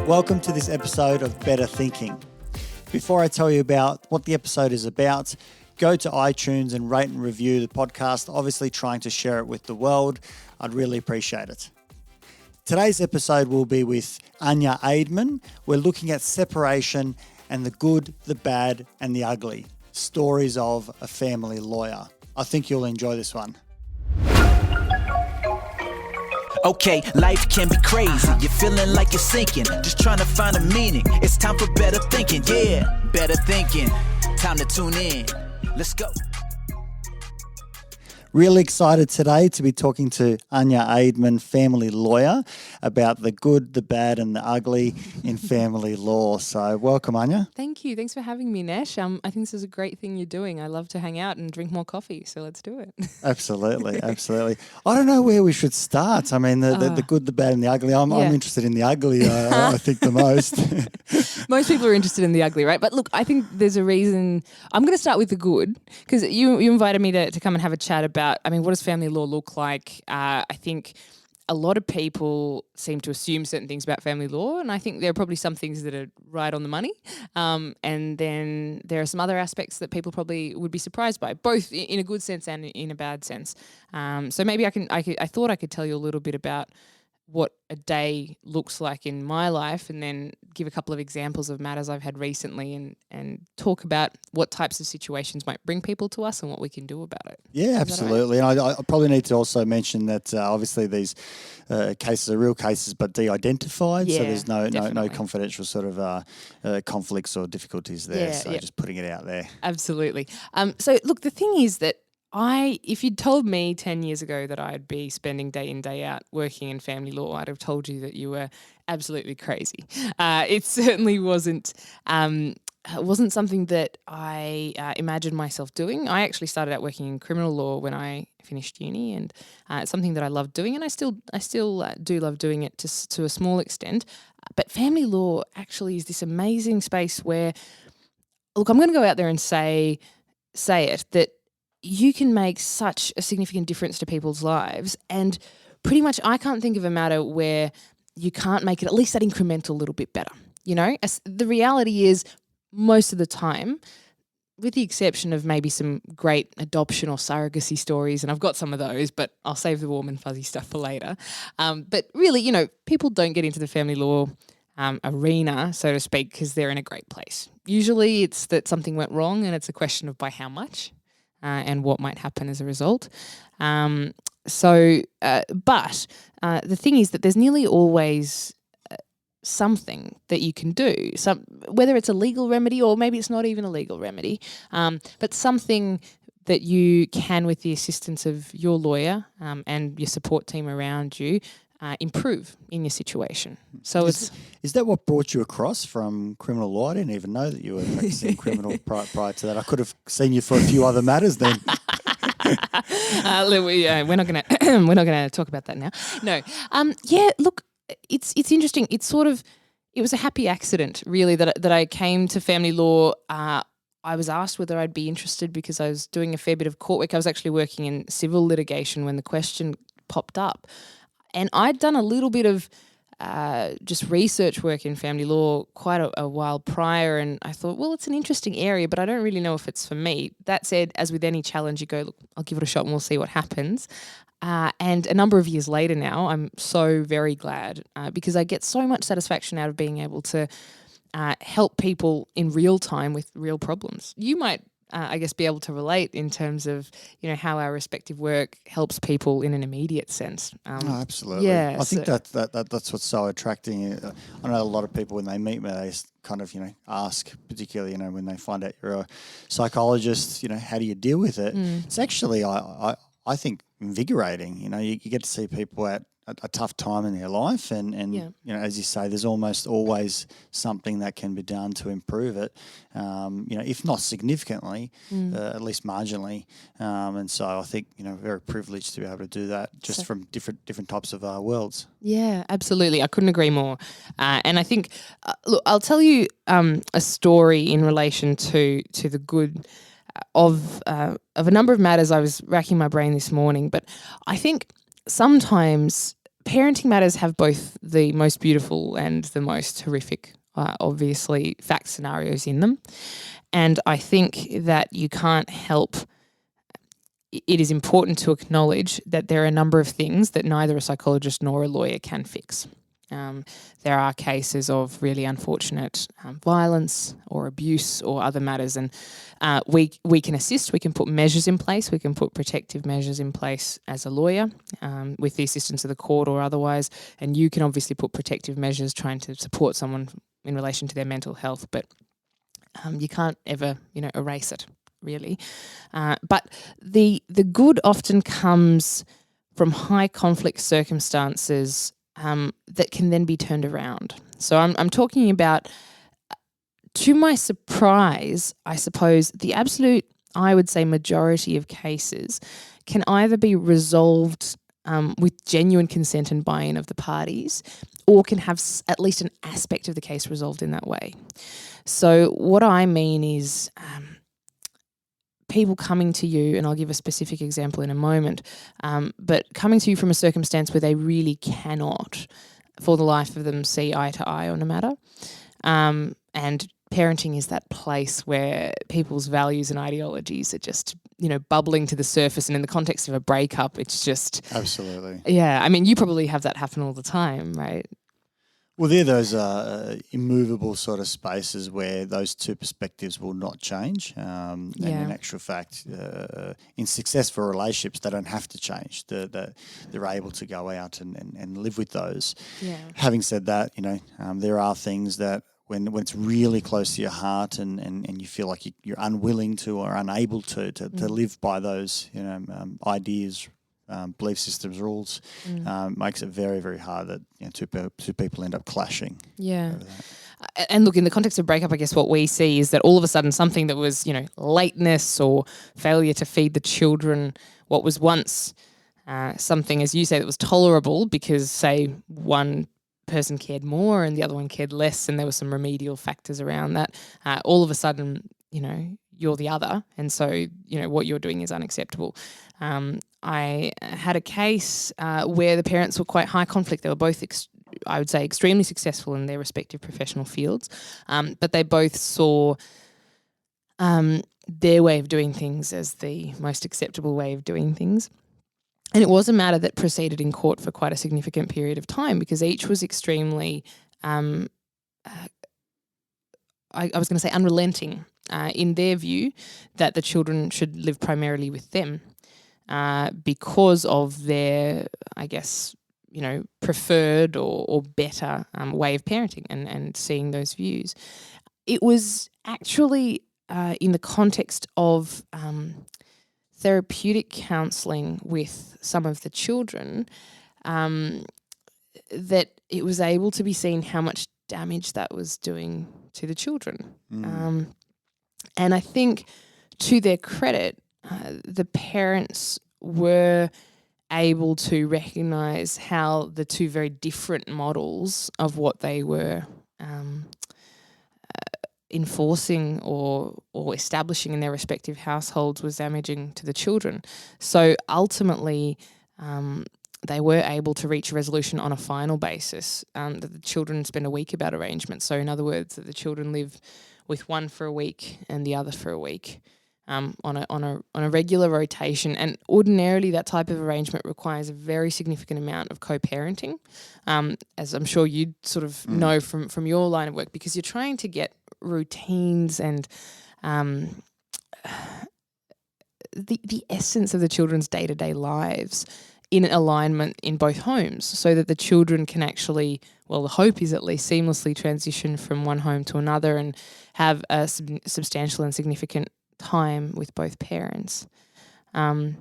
Welcome to this episode of Better Thinking. Before I tell you about what the episode is about, go to iTunes and rate and review the podcast, obviously trying to share it with the world. I'd really appreciate it. Today's episode will be with Anya Aidman. We're looking at separation and the good, the bad, and the ugly. Stories of a family lawyer. I think you'll enjoy this one. Okay, life can be crazy. You're feeling like you're sinking, just trying to find a meaning. It's time for better thinking, yeah, better thinking. Time to tune in. Let's go. Really excited today to be talking to Anya Aidman, family lawyer, about the good, the bad, and the ugly in family law. So welcome, Anya. Thank you. Thanks for having me, Nesh. I think this is a great thing you're doing. I love to hang out and drink more coffee, so let's do it. Absolutely, absolutely. I don't know where we should start. I mean, the good, the bad, and the ugly. I'm interested in the ugly, I think, the most. Most people are interested in the ugly, right? But look, I think there's a reason. I'm going to start with the good, because you invited me to come and have a chat about, what does family law look like? I think a lot of people seem to assume certain things about family law, and I think there are probably some things that are right on the money, and then there are some other aspects that people probably would be surprised by, both in a good sense and in a bad sense. So maybe I thought I could tell you a little bit about what a day looks like in my life, and then give a couple of examples of matters I've had recently, and talk about what types of situations might bring people to us and what we can do about it. Yeah, absolutely. And I probably need to also mention that obviously these cases are real cases but de-identified, so there's no confidential sort of conflicts or difficulties there. Just putting it out there. Absolutely. So look, the thing is that if you'd told me 10 years ago that I'd be spending day in, day out working in family law, I'd have told you that you were absolutely crazy. It certainly wasn't something that I imagined myself doing. I actually started out working in criminal law when I finished uni, and it's something that I loved doing, and I still do love doing it to a small extent. But family law actually is this amazing space where, look, I'm going to go out there and say it, that you can make such a significant difference to people's lives, and pretty much I can't think of a matter where you can't make it at least that incremental little bit better. You know, as the reality is, most of the time, with the exception of maybe some great adoption or surrogacy stories, and I've got some of those, but I'll save the warm and fuzzy stuff for later. But really, people don't get into the family law arena, so to speak, because they're in a great place. Usually it's that something went wrong, and it's a question of by how much. And what might happen as a result. But the thing is that there's nearly always something that you can do, whether it's a legal remedy or maybe it's not even a legal remedy, but something that you can, with the assistance of your lawyer and your support team around you, improve in your situation. So is that what brought you across from criminal law? I didn't even know that you were practicing criminal prior to that. I could have seen you for a few other matters then. We're not gonna talk about that now. No. Look, it's interesting. It was a happy accident, really, that I came to family law. I was asked whether I'd be interested because I was doing a fair bit of court work. I was actually working in civil litigation when the question popped up. And I'd done a little bit of just research work in family law quite a while prior, and I thought, well, it's an interesting area, but I don't really know if it's for me. That said, as with any challenge, you go, look, I'll give it a shot and we'll see what happens. And a number of years later now, I'm so very glad because I get so much satisfaction out of being able to help people in real time with real problems. You might be able to relate in terms of, how our respective work helps people in an immediate sense. Absolutely. Yeah, I think that's what's so attracting. I know a lot of people when they meet me, they kind of, ask, particularly, when they find out you're a psychologist, how do you deal with it? It's actually, I think, invigorating. You get to see people at a tough time in their life, and as you say, there's almost always something that can be done to improve it. If not significantly, at least marginally. And so I think very privileged to be able to do that just from different types of worlds. Yeah, absolutely. I couldn't agree more. And I think, look, I'll tell you a story in relation to the good of a number of matters. I was racking my brain this morning, but I think sometimes parenting matters have both the most beautiful and the most horrific, obviously, fact scenarios in them. And I think that you can't help. It is important to acknowledge that there are a number of things that neither a psychologist nor a lawyer can fix. There are cases of really unfortunate violence or abuse or other matters, and we can assist. We can put measures in place. We can put protective measures in place as a lawyer with the assistance of the court or otherwise, and you can obviously put protective measures trying to support someone in relation to their mental health, but you can't ever, erase it, really. But the good often comes from high conflict circumstances that can then be turned around. So I'm talking about, to my surprise, I suppose, the absolute, I would say, majority of cases can either be resolved with genuine consent and buy-in of the parties, or can have at least an aspect of the case resolved in that way. So what I mean is people coming to you, and I'll give a specific example in a moment, but coming to you from a circumstance where they really cannot, for the life of them, see eye to eye on a matter. And parenting is that place where people's values and ideologies are just, bubbling to the surface. And in the context of a breakup, it's just... Absolutely. Yeah. I mean, you probably have that happen all the time, right? Well, they're those immovable sort of spaces where those two perspectives will not change. And in actual fact, in successful relationships, they don't have to change. They're able to go out and live with those. Yeah. Having said that, there are things that when it's really close to your heart and you feel like you're unwilling to or unable to live by those, ideas, belief systems, rules, makes it very, very hard that two people end up clashing. Yeah. And look, in the context of breakup, I guess what we see is that all of a sudden something that was, lateness or failure to feed the children, what was once something, as you say, that was tolerable because, say, one person cared more and the other one cared less, and there were some remedial factors around that. All of a sudden, you're the other, and so what you're doing is unacceptable. I had a case where the parents were quite high conflict. They were both, I would say, extremely successful in their respective professional fields, but they both saw their way of doing things as the most acceptable way of doing things. And it was a matter that proceeded in court for quite a significant period of time because each was extremely, I was going to say unrelenting in their view that the children should live primarily with them because of their, I guess, preferred or better way of parenting and seeing those views. It was actually in the context of therapeutic counselling with some of the children that it was able to be seen how much damage that was doing to the children. And I think, to their credit, the parents were able to recognise how the two very different models of what they were enforcing or establishing in their respective households was damaging to the children. So ultimately, they were able to reach a resolution on a final basis, that the children spend a week about arrangements. So in other words, that the children live with one for a week and the other for a week on a regular rotation. And ordinarily that type of arrangement requires a very significant amount of co-parenting, as I'm sure you sort of know from your line of work, because you're trying to get routines and the essence of the children's day-to-day lives in alignment in both homes so that the children can actually, well, the hope is at least seamlessly transition from one home to another and have a substantial and significant time with both parents. And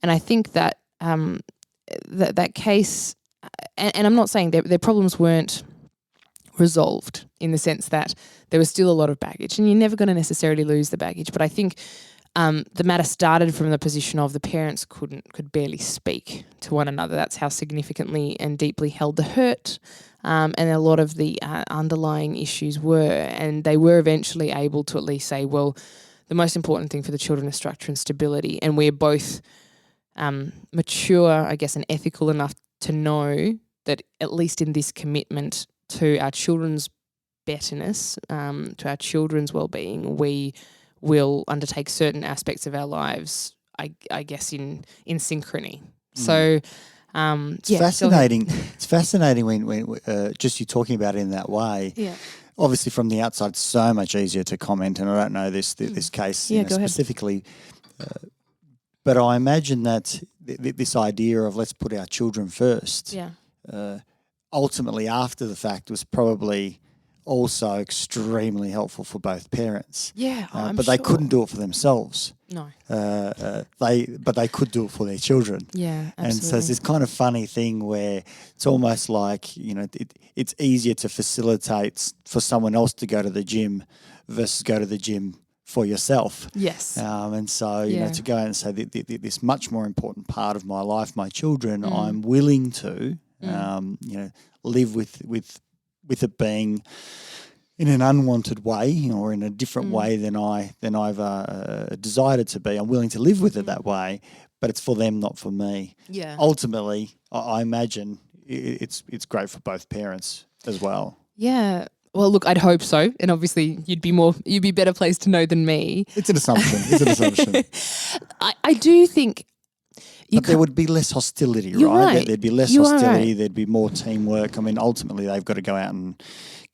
I think that that case, and I'm not saying their problems weren't resolved in the sense that there was still a lot of baggage, and you're never going to necessarily lose the baggage, but I think the matter started from the position of the parents could barely speak to one another. That's how significantly and deeply held the hurt, and a lot of the underlying issues were, and they were eventually able to at least say, well, the most important thing for the children is structure and stability, and we're both mature, I guess, and ethical enough to know that at least in this commitment to our children's betterness, to our children's well-being, we will undertake certain aspects of our lives, I guess, in synchrony. So, it's fascinating. It's fascinating when just you talking about it in that way. Yeah. Obviously, from the outside, it's so much easier to comment, and I don't know this case specifically, but I imagine that this idea of let's put our children first, ultimately after the fact, was probably also extremely helpful for both parents. Yeah, but they couldn't do it for themselves. No. But they could do it for their children. Yeah, absolutely. And so it's this kind of funny thing where it's almost like, it's easier to facilitate for someone else to go to the gym versus go to the gym for yourself. Yes. And so, to go out and say this much more important part of my life, my children, I'm willing to, live with it being in an unwanted way or in a different way than I've desired it to be. I'm willing to live with it that way, but it's for them, not for me. Yeah. Ultimately, I imagine it's great for both parents as well. Yeah. Well, look, I'd hope so, and obviously you'd be better placed to know than me. It's an assumption. I do think. But there would be less hostility, right? There'd be less hostility. There'd be more teamwork. I mean, ultimately, they've got to go out and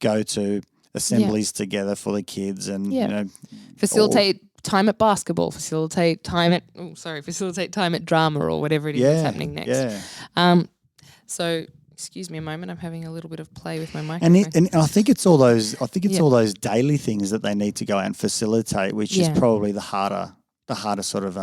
go to assemblies together for the kids, and facilitate time at basketball, facilitate time at drama or whatever it is that's happening next. Yeah. So, excuse me a moment. I'm having a little bit of play with my microphone. And I think it's all those. All those daily things that they need to go out and facilitate, which is probably the harder sort of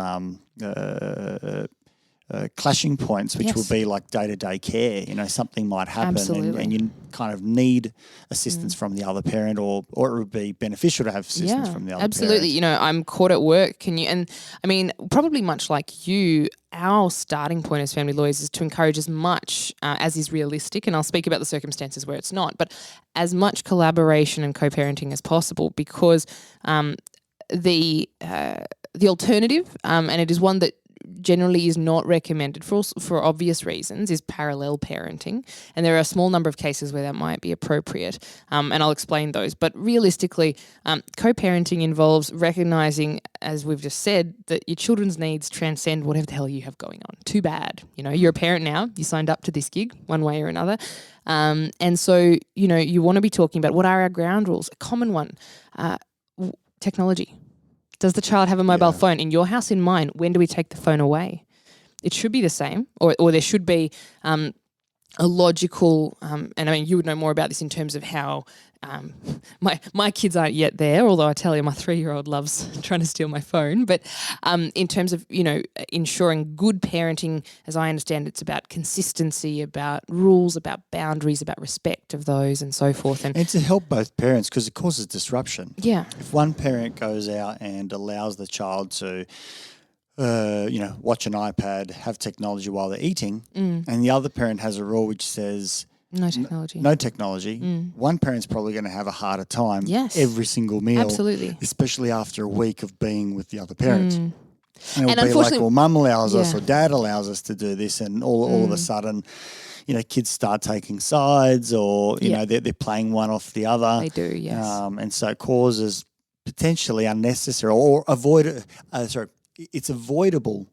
clashing points, which will be like day-to-day care. Something might happen and you kind of need assistance from the other parent, or it would be beneficial to have assistance from the other absolutely. parent. I'm caught at work. And I mean, probably much like you, our starting point as family lawyers is to encourage as much as is realistic, and I'll speak about the circumstances where it's not, but as much collaboration and co-parenting as possible, because the alternative, and it is one that generally is not recommended for obvious reasons, is parallel parenting, and there are a small number of cases where that might be appropriate, and I'll explain those. But realistically, co-parenting involves recognizing, as we've just said, that your children's needs transcend whatever the hell you have going on. Too bad. You're a parent now. You signed up to this gig one way or another, and so you want to be talking about what are our ground rules. A common one, technology. Does the child have a mobile phone? In your house, in mine, when do we take the phone away? It should be the same, or there should be a logical, and I mean, you would know more about this in terms of how my kids aren't yet there, although I tell you, my 3-year-old loves trying to steal my phone. But in terms of, ensuring good parenting, as I understand, it's about consistency, about rules, about boundaries, about respect of those and so forth. And to help both parents, because it causes disruption. Yeah. If one parent goes out and allows the child to watch an iPad, have technology while they're eating, and the other parent has a rule which says no technology. No technology. One parent's probably going to have a harder time every single meal. Absolutely. Especially after a week of being with the other parent. And And it'll be like, unfortunately- well, mum allows us or dad allows us to do this, and all of a sudden, kids start taking sides, or, they're playing one off the other. They do, yes. And so it causes potentially unnecessary or it's avoidable,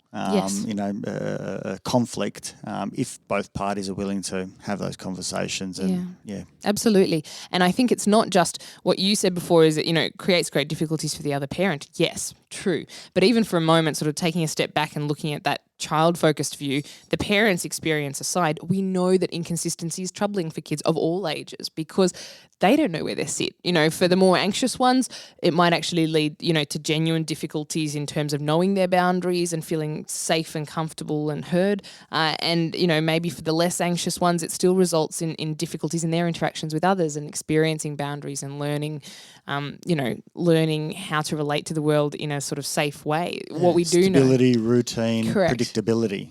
conflict if both parties are willing to have those conversations. And Absolutely. And I think it's not just what you said before is that, it creates great difficulties for the other parent. Yes, true. But even for a moment, sort of taking a step back and looking at that child-focused view, the parents' experience aside, we know that inconsistency is troubling for kids of all ages because they don't know where they sit. For the more anxious ones, it might actually lead, to genuine difficulties in terms of knowing their boundaries and feeling safe and comfortable and heard. And maybe for the less anxious ones, it still results in difficulties in their interactions with others and experiencing boundaries and learning how to relate to the world in a sort of safe way. What we do know. Stability, routine, Correct. predictability.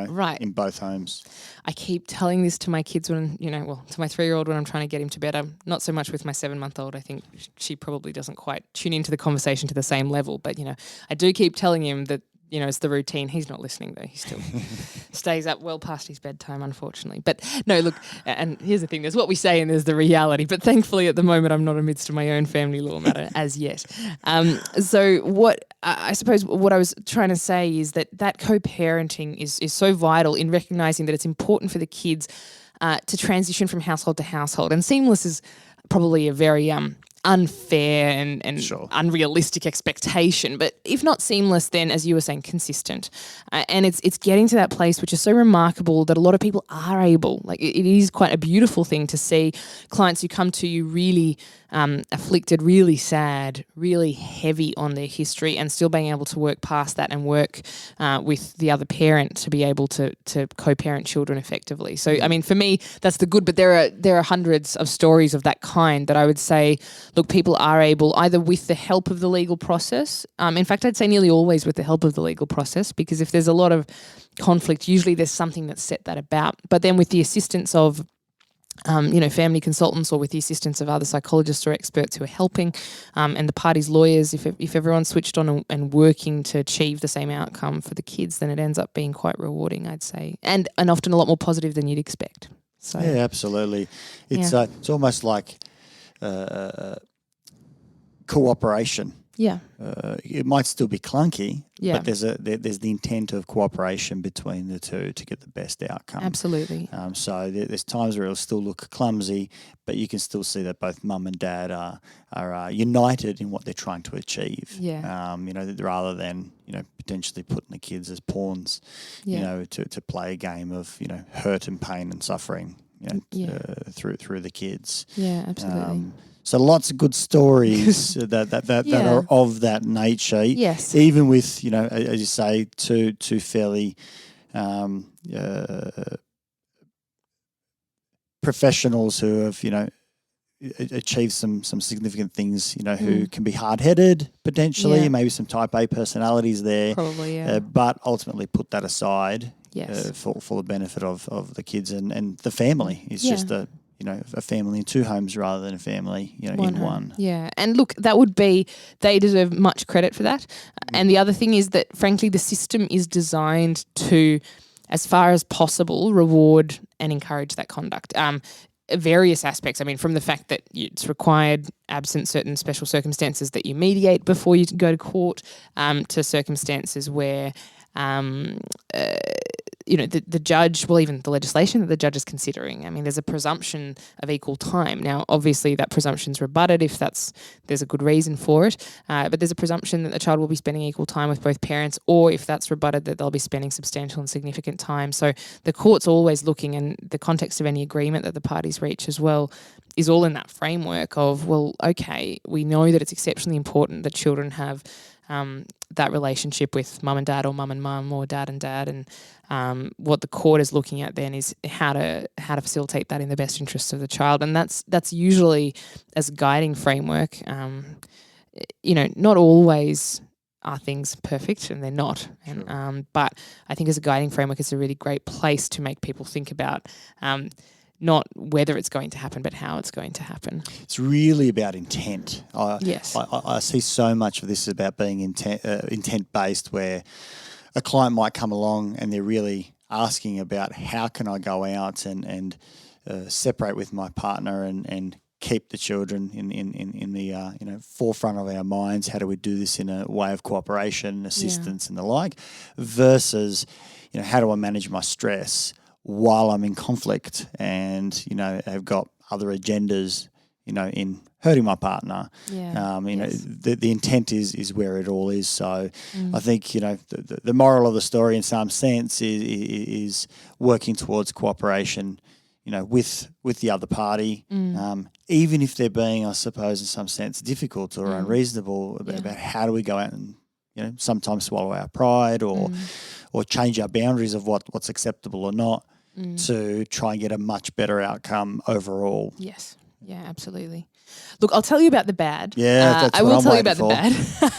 Right. In both homes. I keep telling this to my kids when, to my 3-year-old when I'm trying to get him to bed. I'm not so much with my 7-month-old. I think she probably doesn't quite tune into the conversation to the same level. But, I do keep telling him that it's the routine. He's not listening though. He still stays up well past his bedtime, unfortunately. But no, look, and here's the thing. There's what we say and there's the reality. But thankfully at the moment I'm not amidst my own family law matter as yet. So what I suppose what I was trying to say is that co-parenting is so vital in recognising that it's important for the kids to transition from household to household. And seamless is probably a very unfair and Sure. unrealistic expectation, but if not seamless, then as you were saying, consistent. And it's getting to that place which is so remarkable that a lot of people are able, like it is quite a beautiful thing to see clients who come to you really afflicted, really sad, really heavy on their history, and still being able to work past that and work with the other parent to be able to co-parent children effectively. So, I mean, for me, that's the good, but there are hundreds of stories of that kind that I would say, look, people are able, either with the help of the legal process, in fact, I'd say nearly always with the help of the legal process, because if there's a lot of conflict, usually there's something that set that about. But then with the assistance of family consultants, or with the assistance of other psychologists or experts who are helping, and the parties' lawyers, if everyone's switched on and working to achieve the same outcome for the kids, then it ends up being quite rewarding, I'd say, and often a lot more positive than you'd expect. So Yeah, absolutely. It's almost like cooperation. Yeah. It might still be clunky, Yeah. but there's the intent of cooperation between the two to get the best outcome. Absolutely. So there's times where it'll still look clumsy, but you can still see that both mum and dad are united in what they're trying to achieve. Yeah. Rather than potentially putting the kids as pawns, to play a game of hurt and pain and suffering, through the kids. Yeah, absolutely. So lots of good stories that are of that nature. Yes. Even with, as you say, two fairly professionals who have, achieved some significant things, who can be hard-headed potentially, maybe some type A personalities there. Probably, yeah. But ultimately put that aside for the benefit of the kids and the family. It's just a family in two homes rather than a family, in one. Yeah. And look, they deserve much credit for that. And the other thing is that, frankly, the system is designed to, as far as possible, reward and encourage that conduct. Various aspects. I mean, from the fact that it's required, absent certain special circumstances, that you mediate before you go to court, to circumstances where the judge, well, even the legislation that the judge is considering. I mean, there's a presumption of equal time. Now, obviously, that presumption's rebutted if there's a good reason for it. But there's a presumption that the child will be spending equal time with both parents, or if that's rebutted, that they'll be spending substantial and significant time. So the court's always looking, and the context of any agreement that the parties reach as well is all in that framework of, well, okay, we know that it's exceptionally important that children have that relationship with mum and dad, or mum and mum, or dad and dad, and what the court is looking at then is how to facilitate that in the best interests of the child, and that's usually as a guiding framework. Not always are things perfect, and they're not, and but I think as a guiding framework, it's a really great place to make people think about. Not whether it's going to happen, but how it's going to happen. It's really about intent. Yes. I see so much of this about being intent-based, where a client might come along and they're really asking about how can I go out and separate with my partner and keep the children in the forefront of our minds. How do we do this in a way of cooperation, assistance, and the like, versus how do I manage my stress while I'm in conflict and, have got other agendas, in hurting my partner. Yeah. The intent is where it all is. So I think, the moral of the story in some sense is working towards cooperation, with the other party, even if they're being, I suppose, in some sense difficult or unreasonable about how do we go out and, sometimes swallow our pride or change our boundaries of what's acceptable or not to try and get a much better outcome overall. Yes. Yeah, absolutely. Look, I'll tell you about the bad. Yeah, that's I what will I'm tell you waiting about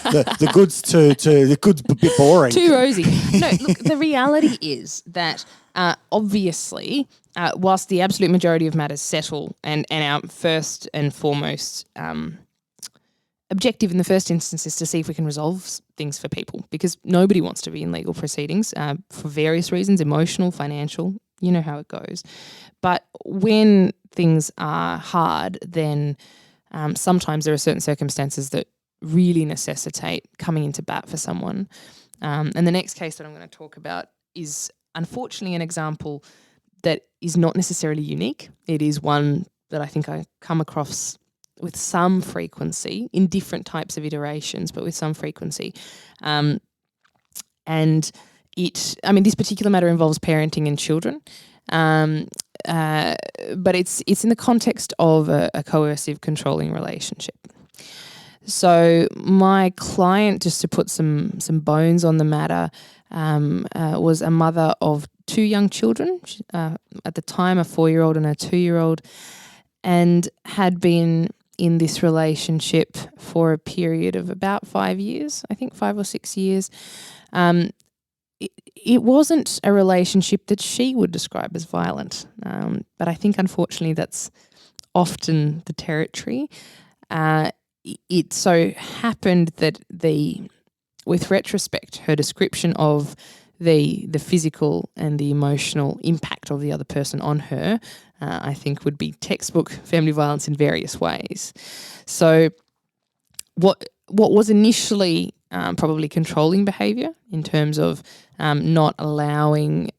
the bad. the good's the good's a bit boring. Too rosy. No, look, the reality is that obviously, whilst the absolute majority of matters settle, and our first and foremost objective in the first instance is to see if we can resolve things for people, because nobody wants to be in legal proceedings for various reasons, emotional, financial, you know how it goes. But when things are hard, then sometimes there are certain circumstances that really necessitate coming into bat for someone. And the next case that I'm going to talk about is unfortunately an example that is not necessarily unique. It is one that I think I come across with some frequency in different types of iterations, but with some frequency. And this particular matter involves parenting and children. But it's in the context of a coercive, controlling relationship. So my client, just to put some bones on the matter, was a mother of 2 young children, at the time a 4-year-old and a 2-year-old, and had been in this relationship for a period of about 5 years, I think 5 or 6 years. It wasn't a relationship that she would describe as violent, but I think unfortunately that's often the territory. It so happened that with retrospect, her description of the physical and the emotional impact of the other person on her, I think would be textbook family violence in various ways. So what was initially probably controlling behaviour in terms of not allowing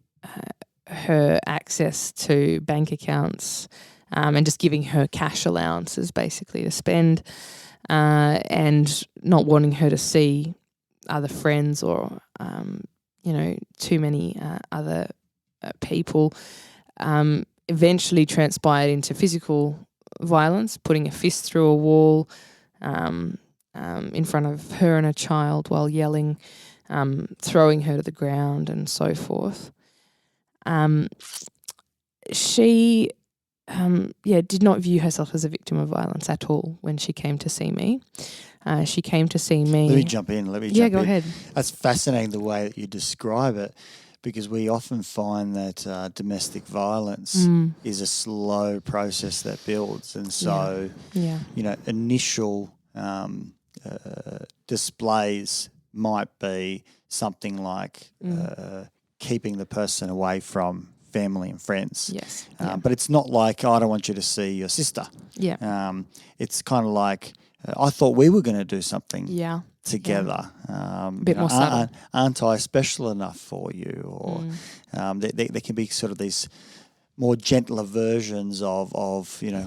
her access to bank accounts and just giving her cash allowances basically to spend, and not wanting her to see other friends or too many other people, eventually transpired into physical violence, putting a fist through a wall in front of her and a child while yelling, throwing her to the ground and so forth. She did not view herself as a victim of violence at all when she came to see me. She came to see me. Let me jump in. Yeah, go ahead. That's fascinating the way that you describe it, because we often find that domestic violence is a slow process that builds. And so, initial displays might be something like keeping the person away from family and friends. Yes. But it's not like, I don't want you to see your sister. Yeah. It's kind of like, I thought we were going to do something together. A bit more subtle. Aren't I special enough for you? Or there can be sort of these more gentler versions of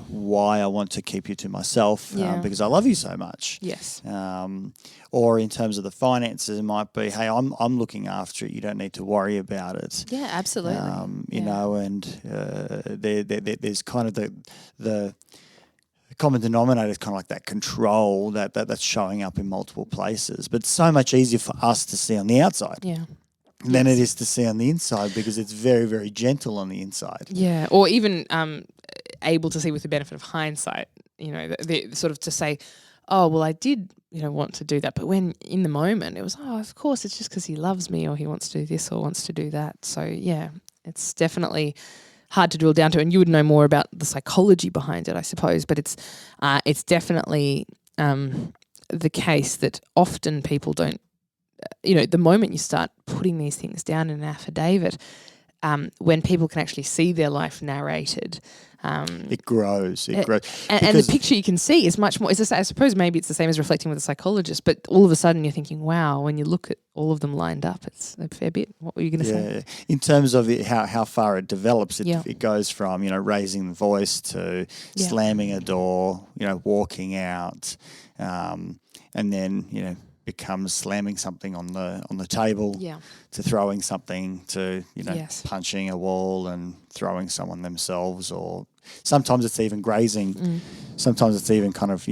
why I want to keep you to myself because I love you so much. Yes. Or in terms of the finances, it might be, hey, I'm looking after it. You don't need to worry about it. Yeah, absolutely. There's kind of the common denominator is kind of like that control that's showing up in multiple places. But it's so much easier for us to see on the outside. Yeah. Than it is to see on the inside, because it's very, very gentle on the inside. Yeah, or even able to see with the benefit of hindsight, the sort of to say, oh, well, I did, want to do that. But when in the moment it was, oh, of course, it's just because he loves me or he wants to do this or wants to do that. So, yeah, it's definitely hard to drill down to. And you would know more about the psychology behind it, I suppose. But it's definitely the case that often people don't, the moment you start putting these things down in an affidavit, when people can actually see their life narrated, it grows. It grows. And the picture you can see is much more, I suppose maybe it's the same as reflecting with a psychologist, but all of a sudden you're thinking, wow, when you look at all of them lined up, it's a fair bit. What were you going to say? In terms of how far it develops, it goes from, raising the voice to slamming a door, walking out, and then, becomes slamming something on the table, to throwing something, to punching a wall and throwing someone themselves, or sometimes it's even grazing. Sometimes it's even kind of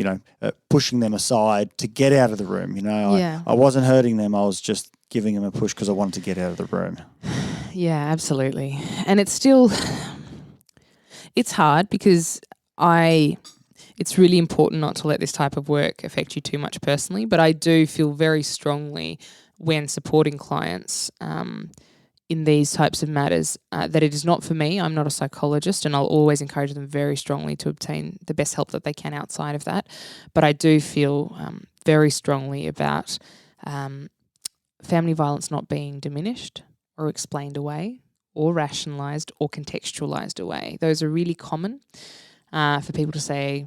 pushing them aside to get out of the room. I wasn't hurting them. I was just giving them a push because I wanted to get out of the room. Yeah, absolutely. And it's hard because it's really important not to let this type of work affect you too much personally, but I do feel very strongly when supporting clients in these types of matters that it is not for me. I'm not a psychologist, and I'll always encourage them very strongly to obtain the best help that they can outside of that. But I do feel very strongly about family violence not being diminished or explained away or rationalised or contextualised away. Those are really common for people to say,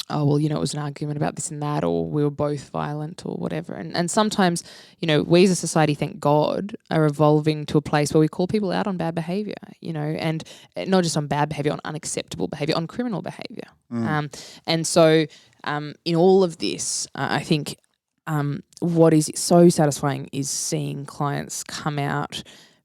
oh, well, it was an argument about this and that, or we were both violent or whatever. And sometimes, we as a society, thank God, are evolving to a place where we call people out on bad behaviour, and not just on bad behaviour, on unacceptable behaviour, on criminal behaviour. And so in all of this, I think what is so satisfying is seeing clients come out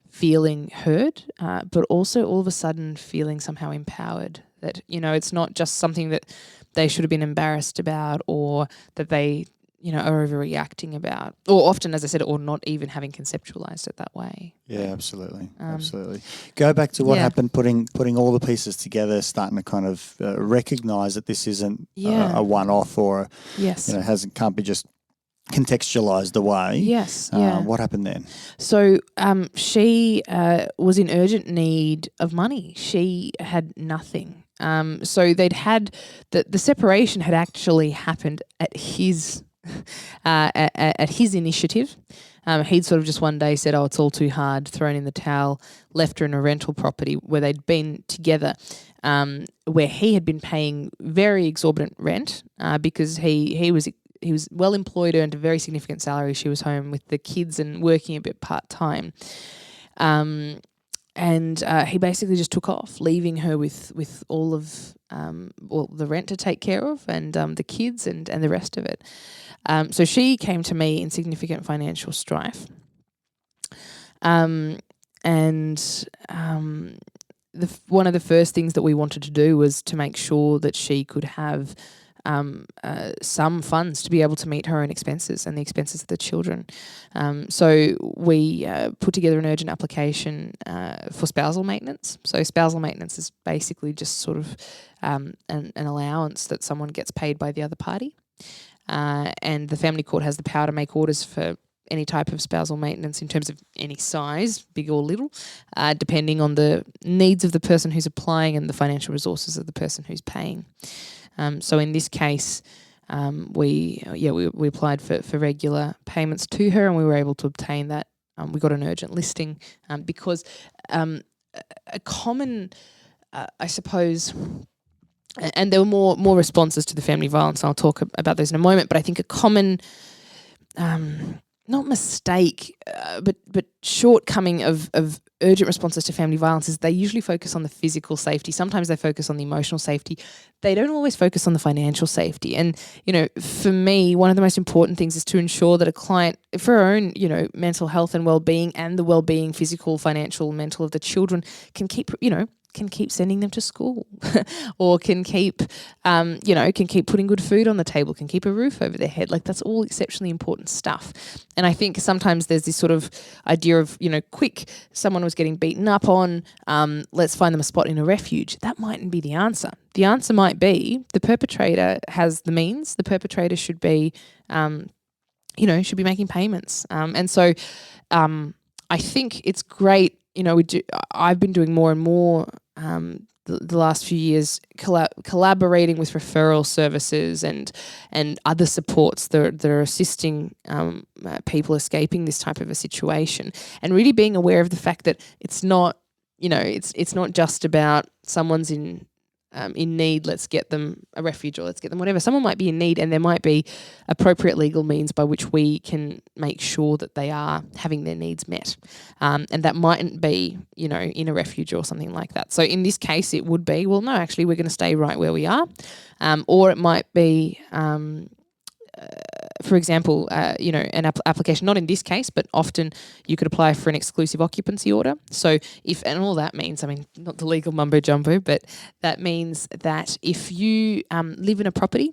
feeling heard, but also all of a sudden feeling somehow empowered, that, it's not just something that they should have been embarrassed about, or that they, are overreacting about, or often, as I said, or not even having conceptualized it that way. Yeah, absolutely. Absolutely. Go back to what happened, putting all the pieces together, starting to kind of recognize that this isn't a one-off, or, can't be just contextualized away. Yes. What happened then? So she was in urgent need of money. She had nothing. So they'd had the separation had actually happened at his at his initiative. He'd sort of just one day said, "Oh, it's all too hard," thrown in the towel, left her in a rental property where they'd been together, where he had been paying very exorbitant rent because he was well employed, earned a very significant salary. She was home with the kids and working a bit part-time. And he basically just took off, leaving her with all of the rent to take care of, and the kids and the rest of it. So she came to me in significant financial strife. One of the first things that we wanted to do was to make sure that she could have some funds to be able to meet her own expenses and the expenses of the children. So we put together an urgent application for spousal maintenance. So spousal maintenance is basically just sort of an allowance that someone gets paid by the other party. And the family court has the power to make orders for any type of spousal maintenance in terms of any size, big or little, depending on the needs of the person who's applying and the financial resources of the person who's paying. So in this case, we applied for regular payments to her, and we were able to obtain that. We got an urgent listing because a common, I suppose, and there were more responses to the family violence, and I'll talk about those in a moment, but I think a common, not mistake, but shortcoming of urgent responses to family violence is they usually focus on the physical safety. Sometimes they focus on the emotional safety. They don't always focus on the financial safety. And, for me, one of the most important things is to ensure that a client, for her own, mental health and well-being, and the well-being, physical, financial, mental of the children, can keep sending them to school or can keep putting good food on the table, can keep a roof over their head. Like, that's all exceptionally important stuff. And I think sometimes there's this sort of idea of, quick, someone was getting beaten up on, let's find them a spot in a refuge. That mightn't be the answer. The answer might be the perpetrator has the means. The perpetrator should be, making payments. And so I think it's great. I've been doing more and more the last few years, collaborating with referral services and other supports that are assisting people escaping this type of a situation, and really being aware of the fact that it's not, it's not just about someone's in need, let's get them a refuge or let's get them whatever. Someone might be in need, and there might be appropriate legal means by which we can make sure that they are having their needs met. And that mightn't be, in a refuge or something like that. So in this case, it would be, well, no, actually, we're going to stay right where we are. Or it might be, for example, an application, not in this case, but often you could apply for an exclusive occupancy order. So and all that means, not the legal mumbo jumbo, but that means that if you live in a property,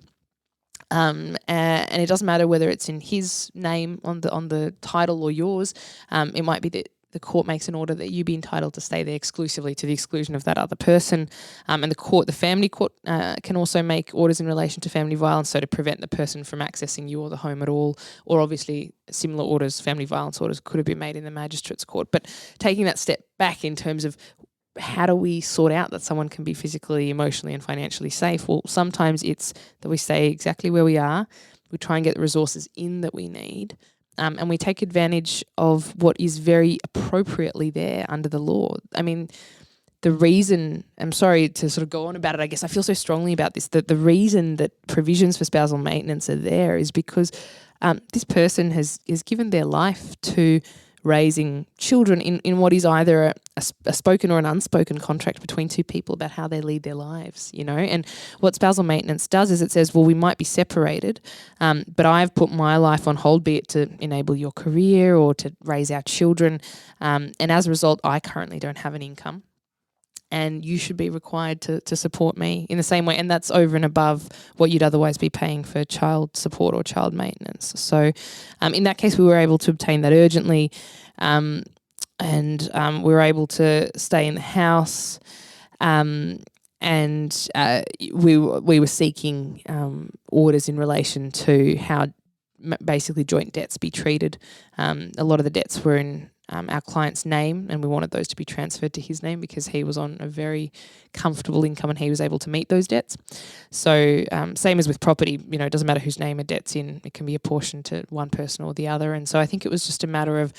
and it doesn't matter whether it's in his name on the title or yours, it might be that the court makes an order that you be entitled to stay there exclusively to the exclusion of that other person. And the family court, can also make orders in relation to family violence, so to prevent the person from accessing you or the home at all. Or obviously similar orders, family violence orders, could have been made in the magistrate's court. But taking that step back in terms of how do we sort out that someone can be physically, emotionally and financially safe? Well, sometimes it's that we stay exactly where we are. We try and get the resources in that we need. And we take advantage of what is very appropriately there under the law. I mean, the reason, I'm sorry to sort of go on about it, I guess I feel so strongly about this, that the reason that provisions for spousal maintenance are there is because this person has given their life to raising children in what is either a spoken or an unspoken contract between two people about how they lead their lives, you know. And what spousal maintenance does is it says, well, we might be separated, but I've put my life on hold, be it to enable your career or to raise our children. And as a result, I currently don't have an income. And you should be required to support me in the same way. And that's over and above what you'd otherwise be paying for child support or child maintenance. So in that case, we were able to obtain that urgently. And we were able to stay in the house. And we were seeking orders in relation to how basically joint debts be treated. A lot of the debts were in our client's name, and we wanted those to be transferred to his name because he was on a very comfortable income and he was able to meet those debts. So same as with property, you know, it doesn't matter whose name a debt's in, it can be apportioned to one person or the other. And so I think it was just a matter of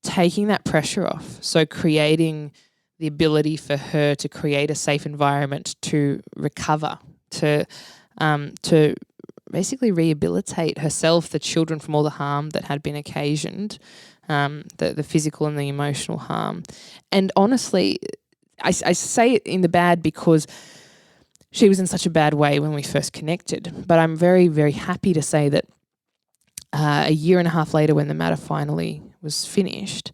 taking that pressure off. So creating the ability for her to create a safe environment to recover, to basically rehabilitate herself, the children, from all the harm that had been occasioned, the physical and the emotional harm. And honestly, I say it in the bad because she was in such a bad way when we first connected. But I'm very, very happy to say that a year and a half later, when the matter finally was finished,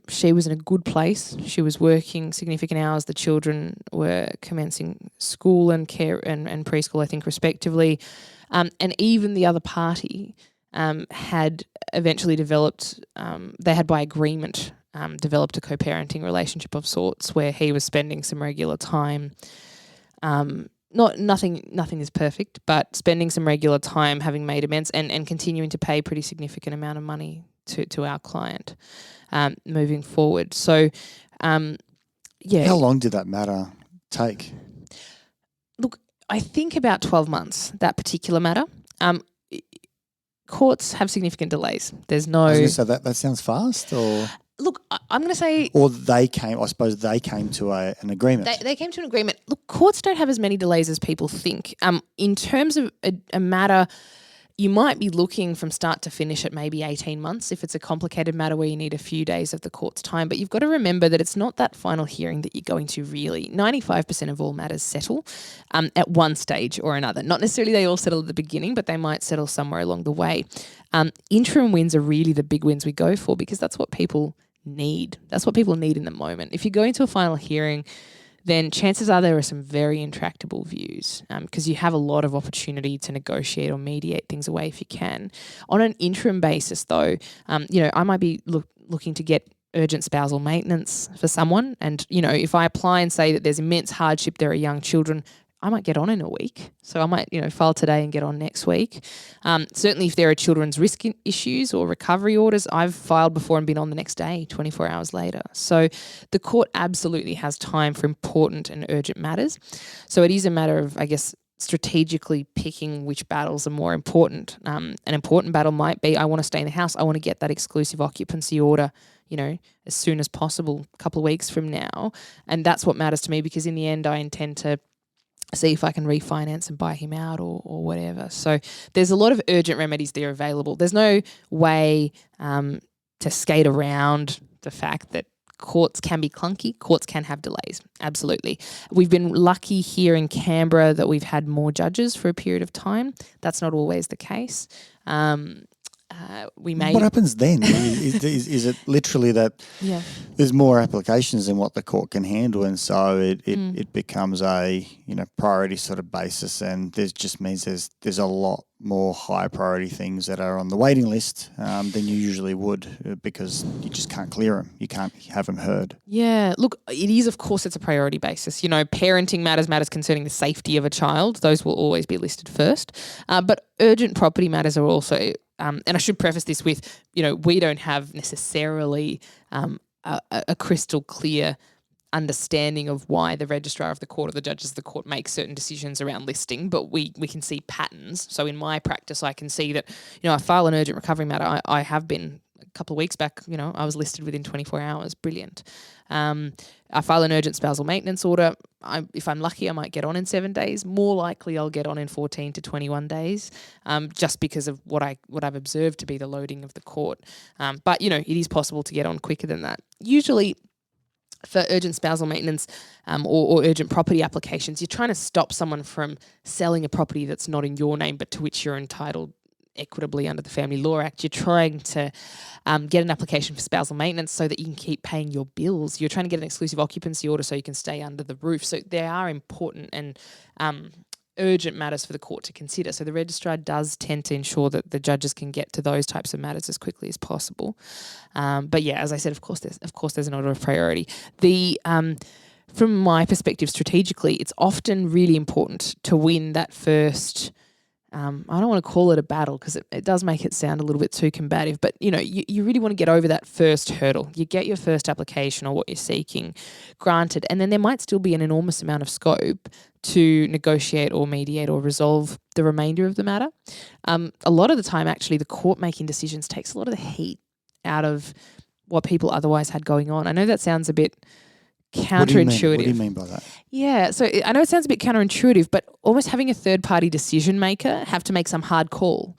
she was in a good place. She was working significant hours. The children were commencing school and care and preschool, I think, respectively. And even the other party had eventually developed, they had by agreement developed a co-parenting relationship of sorts where he was spending some regular time, nothing is perfect, but spending some regular time having made amends and continuing to pay a pretty significant amount of money to our client moving forward. So, yeah. How long did that matter take? Look, I think about 12 months, that particular matter. Courts have significant delays. There's no... I was going to say, that sounds fast, or... Look, I'm going to say... Or they came to an agreement. They came to an agreement. Look, courts don't have as many delays as people think. In terms of a matter, you might be looking from start to finish at maybe 18 months if it's a complicated matter where you need a few days of the court's time. But you've got to remember that it's not that final hearing that you're going to really. 95% of all matters settle at one stage or another. Not necessarily they all settle at the beginning, but they might settle somewhere along the way. Interim wins are really the big wins we go for because that's what people need. That's what people need in the moment. If you go into a final hearing, then chances are there are some very intractable views because you have a lot of opportunity to negotiate or mediate things away if you can. On an interim basis, though, I might be looking to get urgent spousal maintenance for someone. And, if I apply and say that there's immense hardship, there are young children, I might get on in a week. So I might, file today and get on next week. Certainly if there are children's risk issues or recovery orders, I've filed before and been on the next day, 24 hours later. So the court absolutely has time for important and urgent matters. So it is a matter of, I guess, strategically picking which battles are more important. An important battle might be, I want to stay in the house. I want to get that exclusive occupancy order, as soon as possible, a couple of weeks from now. And that's what matters to me because in the end, I intend to see if I can refinance and buy him out or whatever. So there's a lot of urgent remedies there available. There's no way to skate around the fact that courts can be clunky. Courts can have delays. Absolutely. We've been lucky here in Canberra that we've had more judges for a period of time. That's not always the case. we may. What happens then? Is it literally that Yeah. there's more applications than what the court can handle, and so it becomes a priority sort of basis, and there's just means there's a lot more high priority things that are on the waiting list than you usually would because you just can't clear them. You can't have them heard. Yeah, look, it is, of course, it's a priority basis. Parenting matters concerning the safety of a child. Those will always be listed first. But urgent property matters are also, and I should preface this with, we don't have necessarily a crystal clear understanding of why the registrar of the court or the judges of the court make certain decisions around listing, but we can see patterns. So in my practice, I can see that, I file an urgent recovery matter. I have been a couple of weeks back, I was listed within 24 hours. Brilliant. I file an urgent spousal maintenance order. If I'm lucky, I might get on in 7 days. More likely, I'll get on in 14 to 21 days, just because of what I've observed to be the loading of the court. But it is possible to get on quicker than that. Usually, for urgent spousal maintenance or urgent property applications, you're trying to stop someone from selling a property that's not in your name but to which you're entitled equitably under the Family Law Act. You're trying to get an application for spousal maintenance so that you can keep paying your bills. You're trying to get an exclusive occupancy order so you can stay under the roof. So there are important and urgent matters for the court to consider. So the registrar does tend to ensure that the judges can get to those types of matters as quickly as possible. But yeah, as I said, of course there's an order of priority. From my perspective, strategically, it's often really important to win that first. I don't want to call it a battle because it does make it sound a little bit too combative, but you really want to get over that first hurdle. You get your first application or what you're seeking granted, and then there might still be an enormous amount of scope to negotiate or mediate or resolve the remainder of the matter. A lot of the time, actually, the court making decisions takes a lot of the heat out of what people otherwise had going on. I know that sounds a bit counterintuitive. What do you mean by that? Yeah, so I know it sounds a bit counterintuitive, but almost having a third-party decision maker have to make some hard call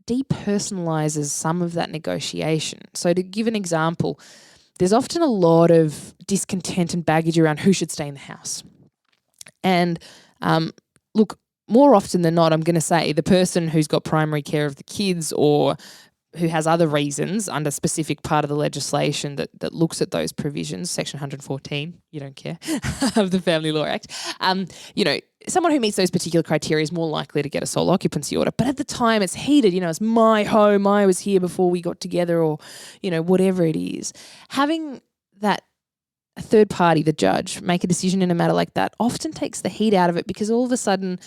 depersonalizes some of that negotiation. So to give an example, there's often a lot of discontent and baggage around who should stay in the house. And look, more often than not, I'm going to say the person who's got primary care of the kids or who has other reasons under specific part of the legislation that looks at those provisions, Section 114, you don't care, of the Family Law Act, someone who meets those particular criteria is more likely to get a sole occupancy order. But at the time it's heated, it's my home, I was here before we got together or, whatever it is. Having that a third party, the judge, make a decision in a matter like that often takes the heat out of it because all of a sudden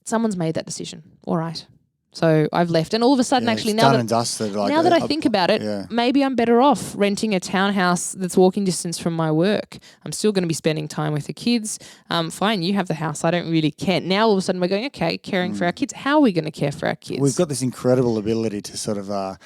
someone's made that decision. All right. So I've left, and all of a sudden, actually, now that I think about it, maybe I'm better off renting a townhouse that's walking distance from my work. I'm still going to be spending time with the kids. Fine, you have the house. I don't really care. Now all of a sudden we're going, okay, caring for our kids. How are we going to care for our kids? We've got this incredible ability to sort of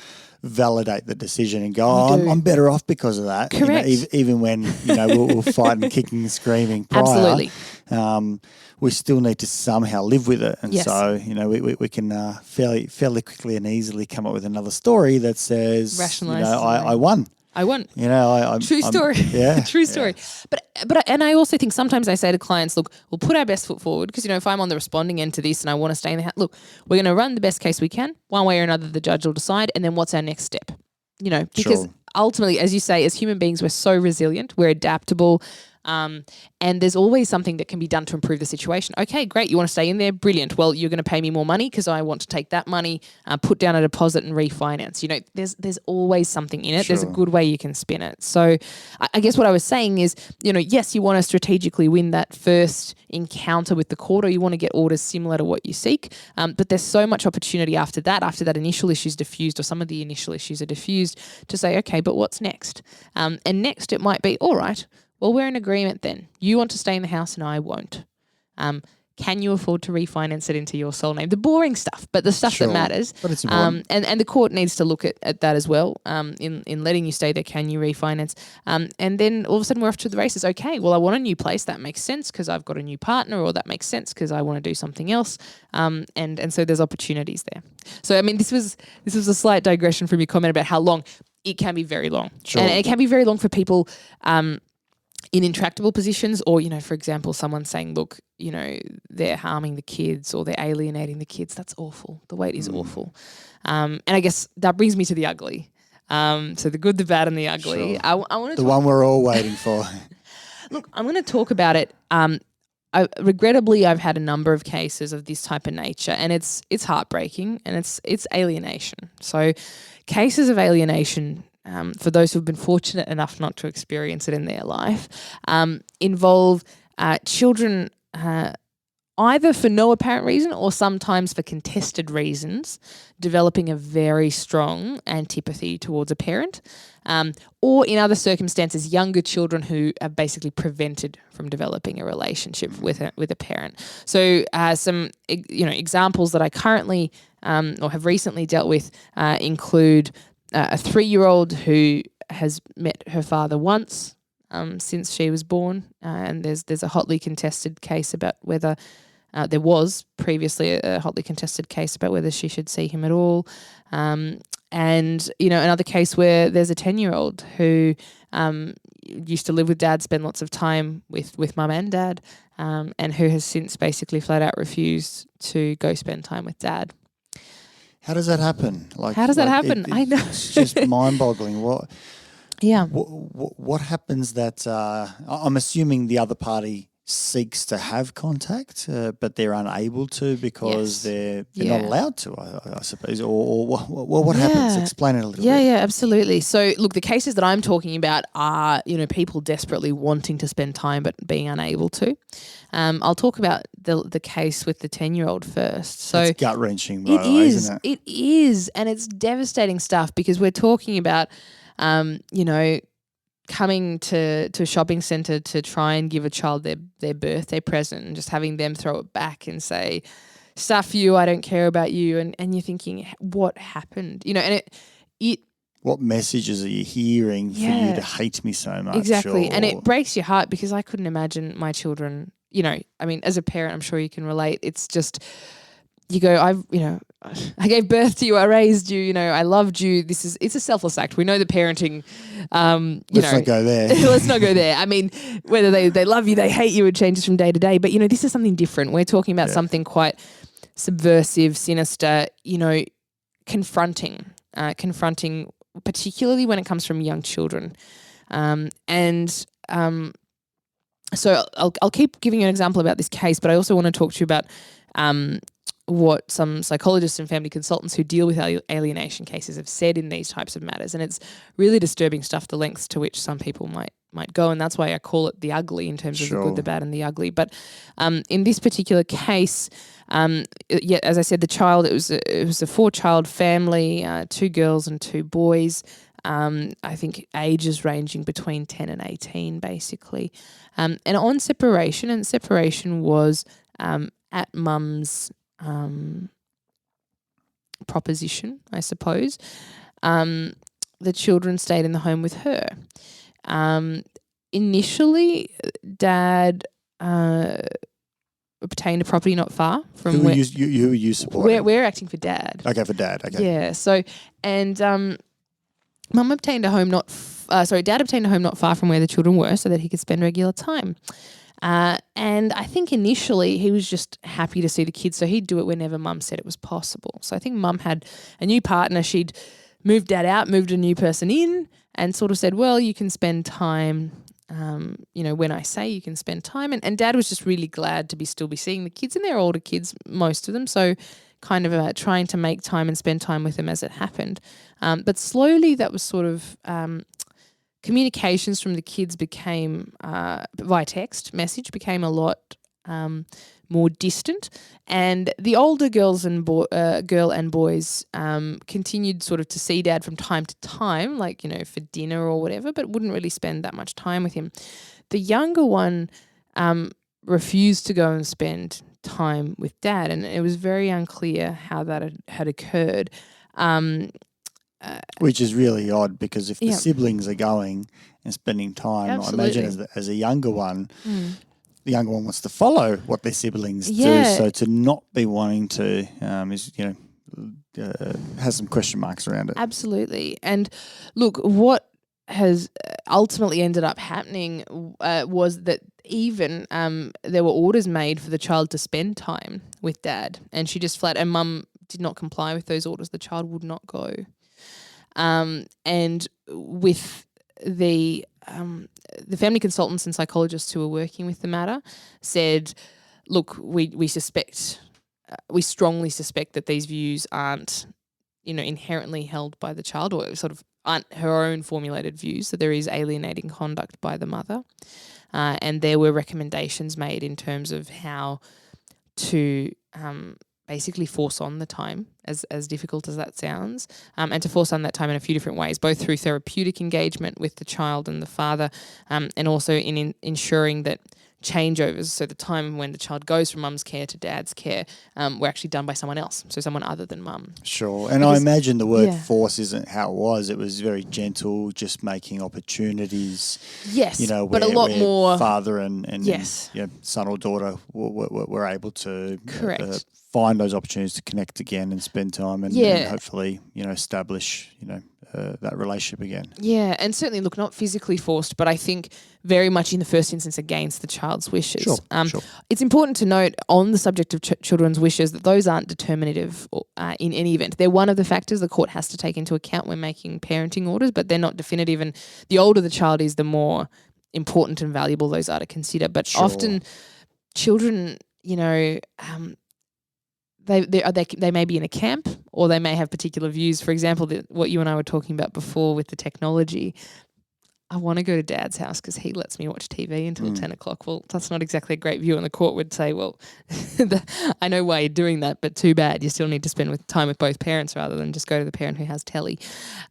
validate the decision and go, I'm better off because of that. Correct. Even when we'll fight and kicking and screaming prior. Absolutely. We still need to somehow live with it, and yes. So we can fairly quickly and easily come up with another story that says, rationalize. I won. True story. Yeah, true story. But and I also think sometimes I say to clients, look, we'll put our best foot forward because if I'm on the responding end to this and I want to stay in the house, look, we're going to run the best case we can. One way or another, the judge will decide, and then what's our next step? Because ultimately, as you say, as human beings, we're so resilient, we're adaptable. And there's always something that can be done to improve the situation. Okay, great. You want to stay in there? Brilliant. Well, you're going to pay me more money because I want to take that money, put down a deposit and refinance. There's always something in it. Sure. There's a good way you can spin it. So I guess what I was saying is, yes, you want to strategically win that first encounter with the court, or you want to get orders similar to what you seek. But there's so much opportunity after that initial issue is diffused, or some of the initial issues are diffused, to say, okay, but what's next? And next it might be, all right, well, we're in agreement then. You want to stay in the house and I won't. Can you afford to refinance it into your sole name? The boring stuff, but the stuff that matters. But it's important. And the court needs to look at that as well. In letting you stay there, can you refinance? And then all of a sudden we're off to the races. Okay, well, I want a new place. That makes sense because I've got a new partner, or that makes sense because I want to do something else. And so there's opportunities there. So, I mean, this was a slight digression from your comment about how long. It can be very long. Sure. And it can be very long for people in intractable positions, or, for example, someone saying, look, they're harming the kids or they're alienating the kids. That's awful. The weight is awful. And I guess that brings me to the ugly. So the good, the bad, and the ugly. Sure. I want to one we're all waiting for. Look, I'm going to talk about it. Regrettably, I've had a number of cases of this type of nature, and it's heartbreaking, and it's alienation. So cases of alienation, for those who've been fortunate enough not to experience it in their life, involve children either for no apparent reason or sometimes for contested reasons, developing a very strong antipathy towards a parent, or in other circumstances, younger children who are basically prevented from developing a relationship with a parent. So some examples that I currently or have recently dealt with include a 3-year-old who has met her father once since she was born, and there's a hotly contested case about whether there was previously a hotly contested case about whether she should see him at all. And, another case where there's a 10-year-old who used to live with dad, spend lots of time with mum and dad, and who has since basically flat out refused to go spend time with dad. How does that happen? How does that happen? I know. It's just mind-boggling. Yeah. What happens that I'm assuming the other party seeks to have contact, but they're unable to because they're not allowed to, I suppose, or what happens? Explain it a little bit. Yeah, absolutely. So, look, the cases that I'm talking about are, people desperately wanting to spend time but being unable to. I'll talk about the case with the 10-year-old first. So it's gut-wrenching, by the way, isn't it? It is, and it's devastating stuff because we're talking about, coming to a shopping centre to try and give a child their birthday present and just having them throw it back and say, stuff you, I don't care about you. And you're thinking, what happened? And it what messages are you hearing for you to hate me so much? Exactly. And it breaks your heart because I couldn't imagine my children, as a parent, I'm sure you can relate. It's just, you go, I gave birth to you, I raised you, I loved you. It's a selfless act. We know the parenting, Let's not go there. Let's not go there. I mean, whether they love you, they hate you, it changes from day to day. But, this is something different. We're talking about something quite subversive, sinister, confronting, particularly when it comes from young children. So I'll keep giving you an example about this case, but I also want to talk to you about what some psychologists and family consultants who deal with alienation cases have said in these types of matters. And it's really disturbing stuff, the lengths to which some people might go. And that's why I call it the ugly in terms of the good, the bad, and the ugly. But in this particular case, as I said, the child, it was a 4-child family, 2 girls and 2 boys. I think ages ranging between 10 and 18, basically. And on separation, and separation was at mum's proposition, I suppose, the children stayed in the home with her. Initially, Dad obtained a property not far from who were you supporting? We're acting for Dad. Okay, for Dad. Okay. Yeah. So, and Mum obtained a home Dad obtained a home not far from where the children were, so that he could spend regular time. And I think initially he was just happy to see the kids, so he'd do it whenever Mum said it was possible. So I think Mum had a new partner. She'd moved Dad out, moved a new person in, and sort of said, well, you can spend time, when I say you can spend time. And Dad was just really glad to still be seeing the kids, and they're older kids, most of them, so kind of trying to make time and spend time with them as it happened. But slowly that was sort of communications from the kids became, via text message, became a lot more distant. And the older girl and boys continued sort of to see Dad from time to time, like, for dinner or whatever, but wouldn't really spend that much time with him. The younger one refused to go and spend time with Dad, and it was very unclear how that had occurred. Which is really odd, because if the siblings are going and spending time, Absolutely. I imagine as a younger one, the younger one wants to follow what their siblings do. So to not be wanting to has some question marks around it. Absolutely. And look, what has ultimately ended up happening was that even there were orders made for the child to spend time with dad, and she just and mum did not comply with those orders. The child would not go. And with the family consultants and psychologists who were working with the matter said, look, we strongly suspect that these views aren't, inherently held by the child, or sort of aren't her own formulated views, so there is alienating conduct by the mother. And there were recommendations made in terms of how to basically force on the time, as difficult as that sounds, and to force on that time in a few different ways, both through therapeutic engagement with the child and the father, and also in ensuring that changeovers, so the time when the child goes from mum's care to dad's care, were actually done by someone else, so someone other than mum. Sure. And I imagine the word force isn't how it was. It was very gentle, just making opportunities. Yes, where, but a lot more father and yes, son or daughter were able to correct. Find those opportunities to connect again and spend time and hopefully, establish, that relationship again. Yeah, and certainly, look, not physically forced, but I think very much in the first instance against the child's wishes. Sure. It's important to note on the subject of children's wishes that those aren't determinative in any event. They're one of the factors the court has to take into account when making parenting orders, but they're not definitive, and the older the child is, the more important and valuable those are to consider. But often children, they may be in a camp, or they may have particular views. For example, what you and I were talking about before with the technology. I want to go to dad's house because he lets me watch TV until 10 o'clock. Well, that's not exactly a great view, and the court would say, well, I know why you're doing that, but too bad. You still need to spend time with both parents rather than just go to the parent who has telly.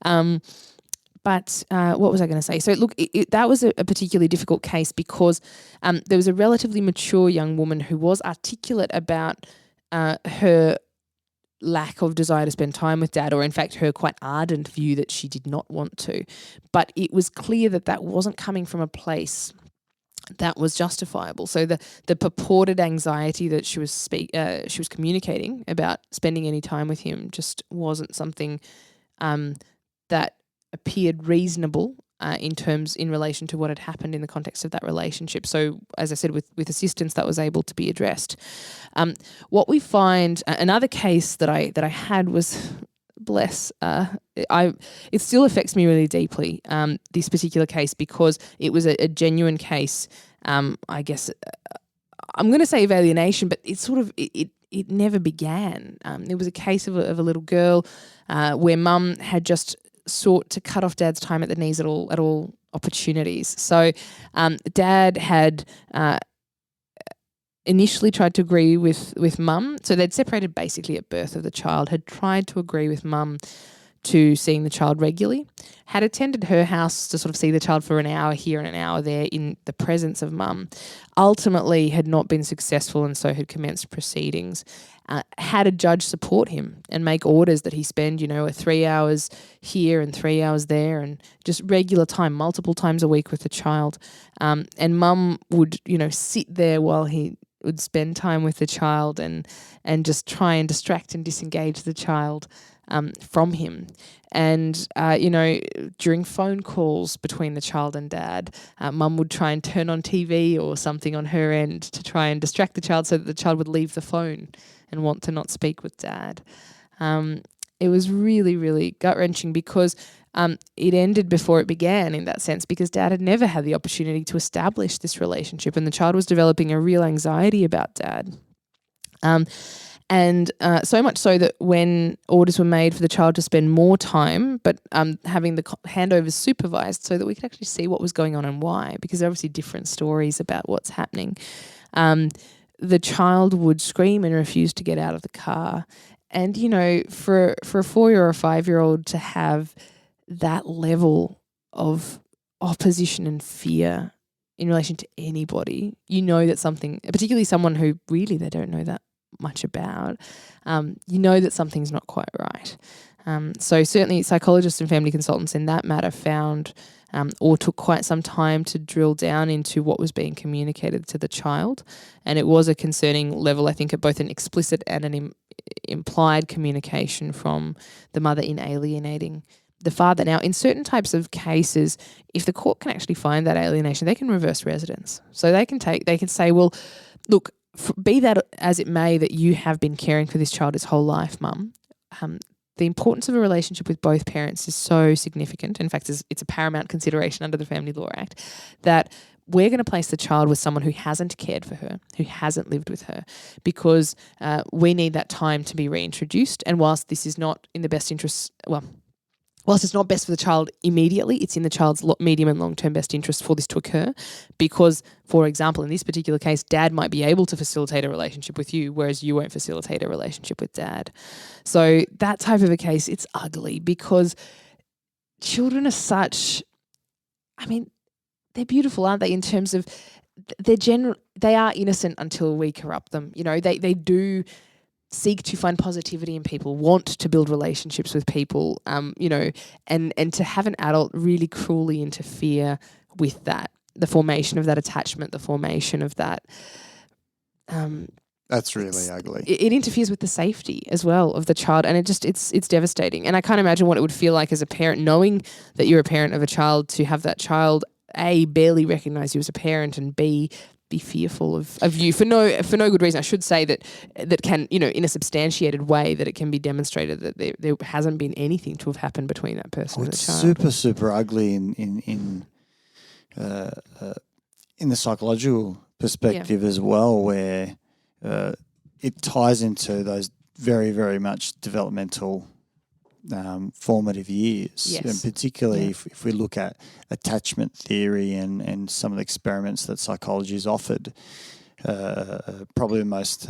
But what was I going to say? So, look, that was a particularly difficult case because there was a relatively mature young woman who was articulate about her lack of desire to spend time with dad, or in fact her quite ardent view that she did not want to. But it was clear that wasn't coming from a place that was justifiable. So the purported anxiety that she was communicating about spending any time with him just wasn't something that appeared reasonable in relation to what had happened in the context of that relationship. So, as I said, with assistance, that was able to be addressed. What we find, another case that I had was, it still affects me really deeply, this particular case, because it was a genuine case, I guess, I'm going to say of alienation, but it's sort of, it never began. It was a case of a little girl where mum had just sought to cut off dad's time at the knees at all opportunities. So dad had initially tried to agree with mum. So they'd separated basically at birth of the child, had tried to agree with mum to seeing the child regularly, had attended her house to sort of see the child for an hour here and an hour there in the presence of mum, ultimately had not been successful and so had commenced proceedings, had a judge support him and make orders that he spend, 3 hours here and 3 hours there, and just regular time, multiple times a week with the child. And mum would, sit there while he would spend time with the child and just try and distract and disengage the child from him. And, during phone calls between the child and dad, mum would try and turn on TV or something on her end to try and distract the child so that the child would leave the phone and want to not speak with dad. It was really, really gut-wrenching because it ended before it began in that sense, because dad had never had the opportunity to establish this relationship, and the child was developing a real anxiety about dad. And so much so that when orders were made for the child to spend more time, but having the handovers supervised so that we could actually see what was going on and why, because there are obviously different stories about what's happening, the child would scream and refuse to get out of the car. And, for a 4 or a 5-year-old to have that level of opposition and fear in relation to anybody, that something, particularly someone who really they don't know that much about, that something's not quite right. So certainly psychologists and family consultants in that matter found or took quite some time to drill down into what was being communicated to the child. And it was a concerning level, I think, at both an explicit and an implied communication from the mother in alienating the father. Now, in certain types of cases, if the court can actually find that alienation, they can reverse residence. So they can say, well, look, be that as it may, that you have been caring for this child his whole life, mum. The importance of a relationship with both parents is so significant. In fact, it's a paramount consideration under the Family Law Act that we're going to place the child with someone who hasn't cared for her, who hasn't lived with her, because we need that time to be reintroduced. And whilst this is not in the best interest, whilst it's not best for the child immediately, it's in the child's medium and long-term best interest for this to occur because, for example, in this particular case, dad might be able to facilitate a relationship with you, whereas you won't facilitate a relationship with dad. So that type of a case, it's ugly because children are such, they're beautiful, aren't they, in terms of they are innocent until we corrupt them. They do seek to find positivity in people, want to build relationships with people, and to have an adult really cruelly interfere with that, the formation of that attachment, the formation of that. That's really ugly. It interferes with the safety as well of the child, and it's devastating. And I can't imagine what it would feel like as a parent, knowing that you're a parent of a child, to have that child A, barely recognise you as a parent, and B, be fearful of you for no good reason. I should say that can, in a substantiated way, that it can be demonstrated that there hasn't been anything to have happened between that person and the child. Super, super ugly in the psychological perspective as well, where it ties into those very, very much developmental formative years, and particularly if we look at attachment theory and some of the experiments that psychology has offered, probably the most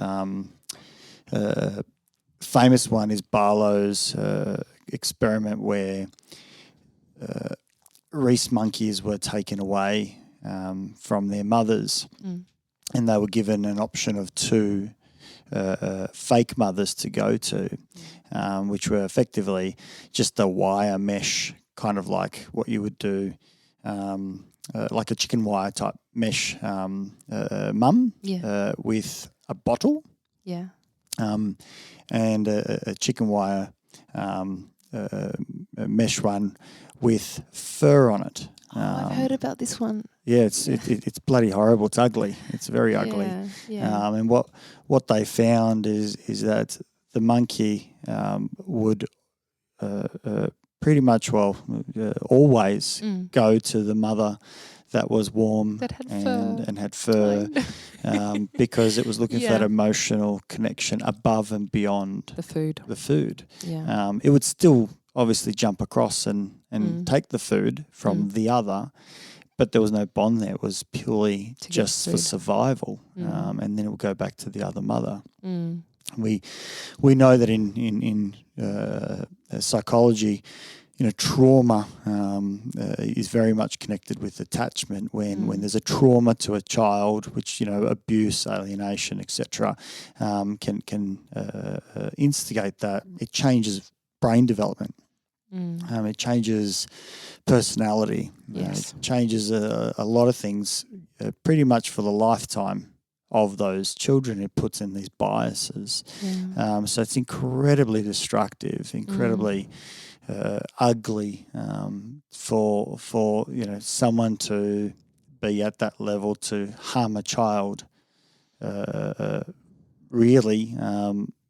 famous one is Barlow's experiment where Reese monkeys were taken away from their mothers, and they were given an option of two fake mothers to go to, which were effectively just a wire mesh, kind of like what you would do, like a chicken wire type mesh mum with a bottle, and a chicken wire mesh one with fur on it. I've heard about this one. Yeah, it's bloody horrible. It's ugly. It's very ugly. Yeah. And what they found is that the monkey would pretty much always go to the mother that was warm that had and had fur because it was looking for that emotional connection above and beyond the food. Yeah. It would still obviously jump across and take the food from the other, but there was no bond there. It was purely just for survival, and then it would go back to the other mother. We know that in psychology, trauma is very much connected with attachment. When there's a trauma to a child, which abuse, alienation, etc., can instigate that, it changes brain development. It changes personality. Yes. It changes a lot of things pretty much for the lifetime of those children. It puts in these biases. So it's incredibly destructive, incredibly ugly for someone to be at that level to harm a child really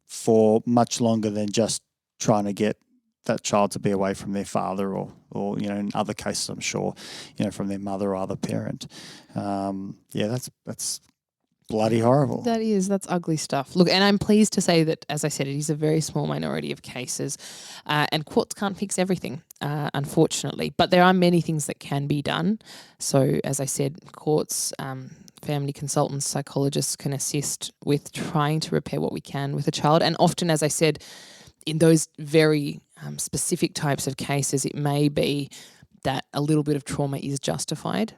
for much longer than just trying to get that child to be away from their father or in other cases, I'm sure, from their mother or other parent. That's bloody horrible. That's ugly stuff. Look, and I'm pleased to say that, as I said, it is a very small minority of cases, and courts can't fix everything, unfortunately. But there are many things that can be done. So, as I said, courts, family consultants, psychologists can assist with trying to repair what we can with a child. And often, as I said, in those very specific types of cases, it may be that a little bit of trauma is justified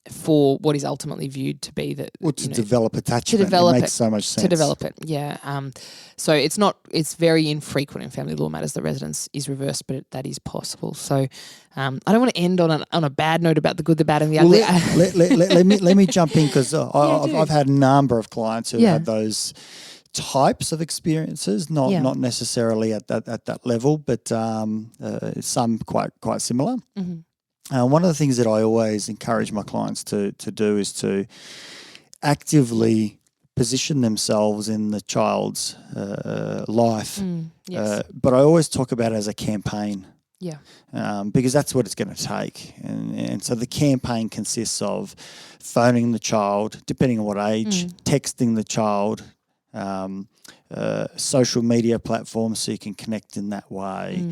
for what is ultimately viewed to be that develop attachment. It makes so much sense. To develop it, yeah. So it's very infrequent in family law matters that residence is reversed, but that is possible. So I don't want to end on a bad note about the good, the bad, and the ugly. Let me jump in because I've had a number of clients who had those types of experiences, not necessarily at that level, but some quite similar. One of the things that I always encourage my clients to do is to actively position themselves in the child's life. But I always talk about it as a campaign. Yeah. Because that's what it's going to take. And so the campaign consists of phoning the child, depending on what age, texting the child, social media platforms so you can connect in that way.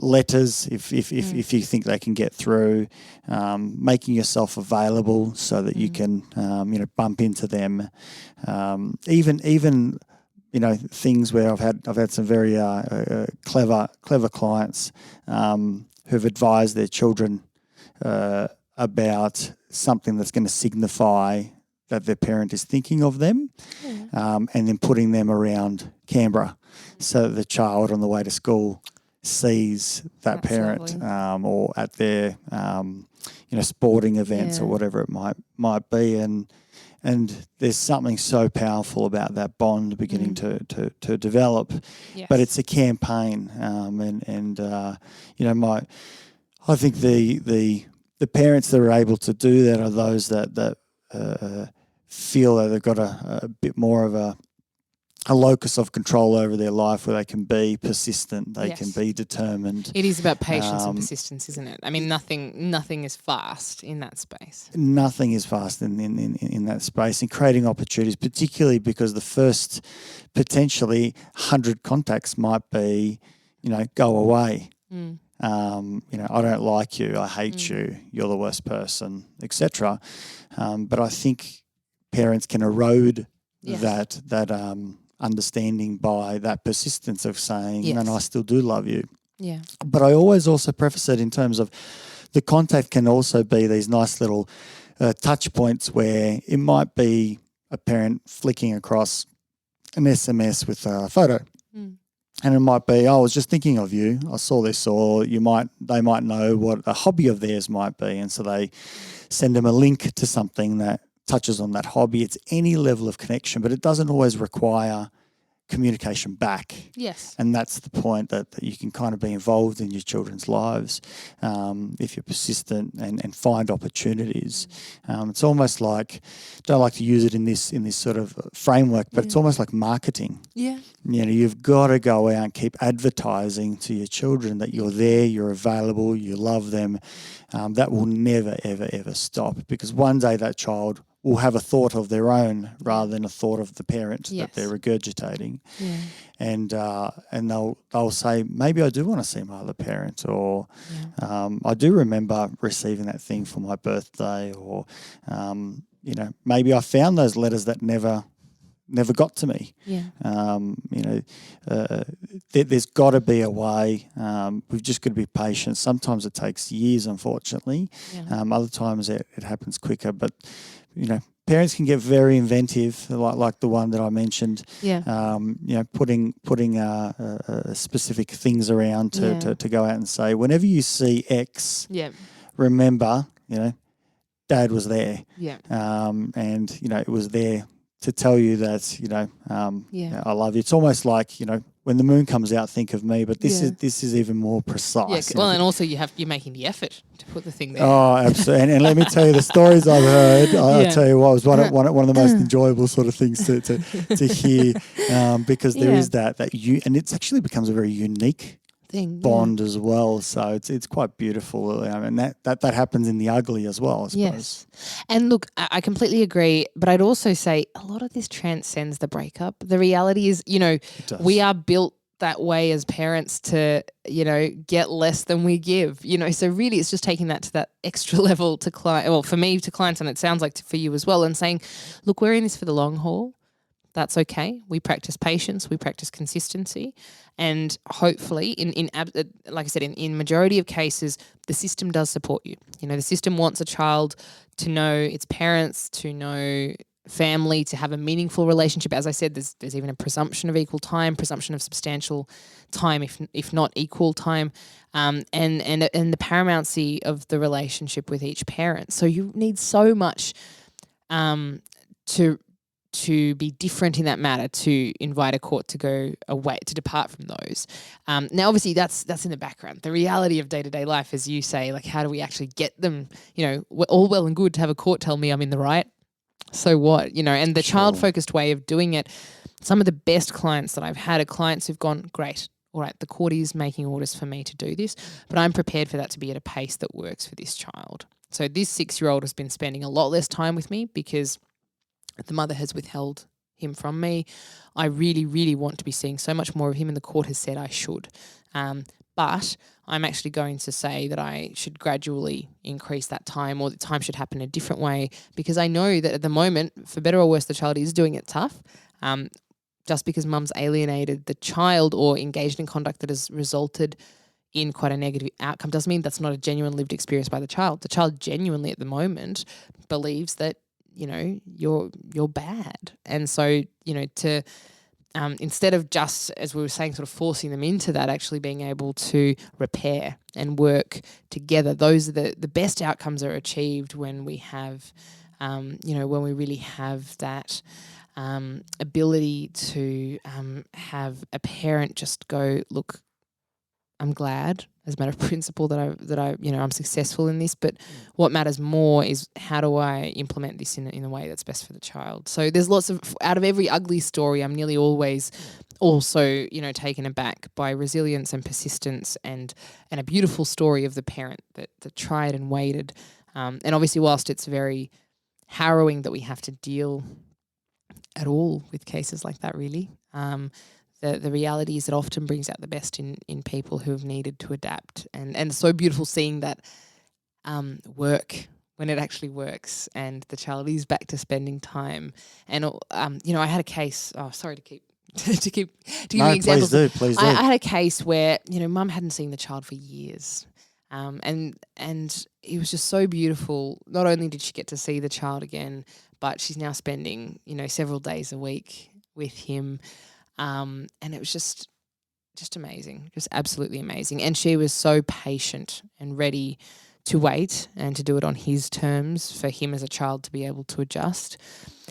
Letters if you think they can get through, making yourself available so that you can bump into them. Even things where I've had some very clever clients who've advised their children about something that's going to signify that their parent is thinking of them, and then putting them around Canberra so that the child on the way to school sees that parent, or at their sporting events or whatever it might be, and there's something so powerful about that bond beginning to develop. But it's a campaign, I think the parents that are able to do that are those that feel that they've got a bit more of a locus of control over their life, where they can be persistent, they can be determined. It is about patience and persistence, isn't it? I mean, nothing is fast in that space. Nothing is fast in that space, and creating opportunities, particularly because the first potentially 100 contacts might be, go away. I don't like you, I hate you, you're the worst person, etc. But I think parents can erode that understanding by that persistence of saying, no, I still do love you. Yeah. But I always also preface it in terms of the contact can also be these nice little touch points where it might be a parent flicking across an SMS with a photo. And it might be, I was just thinking of you. I saw this, or they might know what a hobby of theirs might be. And so they send them a link to something that touches on that hobby. It's any level of connection, but it doesn't always require communication back. Yes. And that's the point that you can kind of be involved in your children's lives if you're persistent and find opportunities. It's almost like, don't like to use it in this sort of framework, but it's almost like marketing. Yeah. You've got to go out and keep advertising to your children that you're there, you're available, you love them. That will never, ever, ever stop, because one day that child will have a thought of their own rather than a thought of the parent that they're regurgitating. Yeah. And they'll say, maybe I do want to see my other parent, or I do remember receiving that thing for my birthday, or maybe I found those letters that never got to me. Yeah. There's got to be a way. We've just got to be patient. Sometimes it takes years, unfortunately. Yeah. Other times it happens quicker, but parents can get very inventive, like the one that I mentioned. Yeah. Putting specific things around to go out and say, whenever you see X, remember, Dad was there. Yeah. And it was there to tell you that I love you. It's almost like when the moon comes out, think of me. But this is even more precise. Yeah. Well, and also you're making the effort to put the thing there. Oh, absolutely. And let me tell you the stories I've heard. I'll tell you what, it was one of the most enjoyable sort of things to hear, because there is that you, and it actually becomes a very unique bond as well. So it's quite beautiful. And that happens in the ugly as well, I suppose. Yes. And look, I completely agree, but I'd also say a lot of this transcends the breakup. The reality is, we are built that way as parents to, get less than we give, so really it's just taking that to that extra level to client, well, for me to clients, and it sounds like for you as well, and saying, look, we're in this for the long haul. That's okay. We practice patience. We practice consistency, and hopefully, like I said, in majority of cases, the system does support you. The system wants a child to know its parents, to know family, to have a meaningful relationship. As I said, there's even a presumption of equal time, presumption of substantial time, if not equal time, and the paramountcy of the relationship with each parent. So you need so much to to be different in that matter, to invite a court to go away, to depart from those. Now, obviously, that's in the background. The reality of day-to-day life, as you say, like how do we actually get them, all well and good to have a court tell me I'm in the right. So what, and the child-focused way of doing it, some of the best clients that I've had are clients who've gone, great, all right, the court is making orders for me to do this, but I'm prepared for that to be at a pace that works for this child. So this 6-year-old has been spending a lot less time with me because the mother has withheld him from me. I really, really want to be seeing so much more of him, and the court has said I should. But I'm actually going to say that I should gradually increase that time, or the time should happen a different way, because I know that at the moment, for better or worse, the child is doing it tough. Just because mum's alienated the child or engaged in conduct that has resulted in quite a negative outcome doesn't mean that's not a genuine lived experience by the child. The child genuinely at the moment believes that you're bad. And so, to instead of just, as we were saying, sort of forcing them into that, actually being able to repair and work together, those are the best outcomes are achieved when we have, when we really have that ability to have a parent just go, look, I'm glad as a matter of principle that I'm successful in this, but what matters more is how do I implement this in a way that's best for the child. So there's lots of, out of every ugly story, I'm nearly always also, taken aback by resilience and persistence and a beautiful story of the parent that tried and waited. And obviously whilst it's very harrowing that we have to deal at all with cases like that, really, the reality is it often brings out the best in people who have needed to adapt. And it's so beautiful seeing that work when it actually works and the child is back to spending time. And, I had a case, sorry to keep to give you examples. Please do. I had a case where, mum hadn't seen the child for years. And it was just so beautiful. Not only did she get to see the child again, but she's now spending, several days a week with him. And it was just amazing, just absolutely amazing. And she was so patient and ready to wait and to do it on his terms for him as a child to be able to adjust.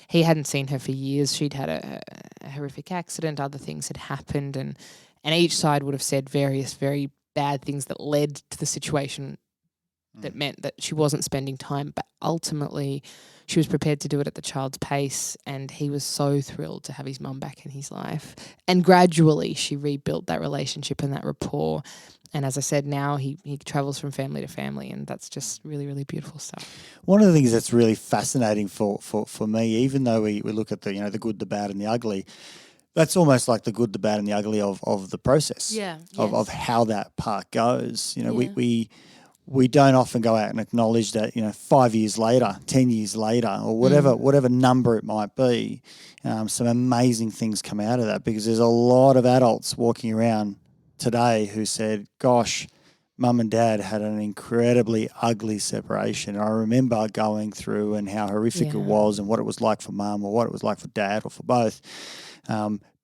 He hadn't seen her for years. She'd had a horrific accident, other things had happened, and each side would have said various very bad things that led to the situation that meant that she wasn't spending time, but ultimately she was prepared to do it at the child's pace, and he was so thrilled to have his mum back in his life. And gradually she rebuilt that relationship and that rapport. And as I said, now he travels from family to family, and that's just really, really beautiful stuff. One of the things that's really fascinating for me, even though we look at the the good, the bad and the ugly, that's almost like the good, the bad and the ugly of the process, of how that part goes. We don't often go out and acknowledge that, 5 years later, 10 years later, or whatever number it might be, some amazing things come out of that, because there's a lot of adults walking around today who said, gosh, mum and dad had an incredibly ugly separation. And I remember going through and how horrific it was and what it was like for mum or what it was like for dad or for both.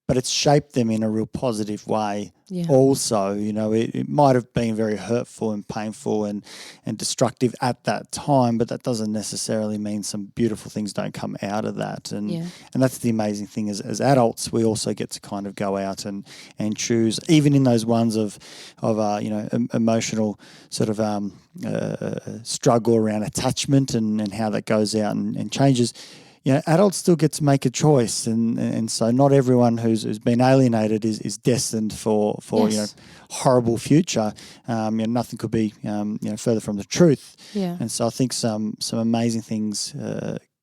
But it's shaped them in a real positive way. Also, it might have been very hurtful and painful and destructive at that time, but that doesn't necessarily mean some beautiful things don't come out of that. And that's the amazing thing as adults, we also get to kind of go out and choose, even in those ones of emotional sort of struggle around attachment and how that goes out and changes. Adults still get to make a choice, and so not everyone who's been alienated is destined for horrible future. Nothing could be further from the truth. And so I think some amazing things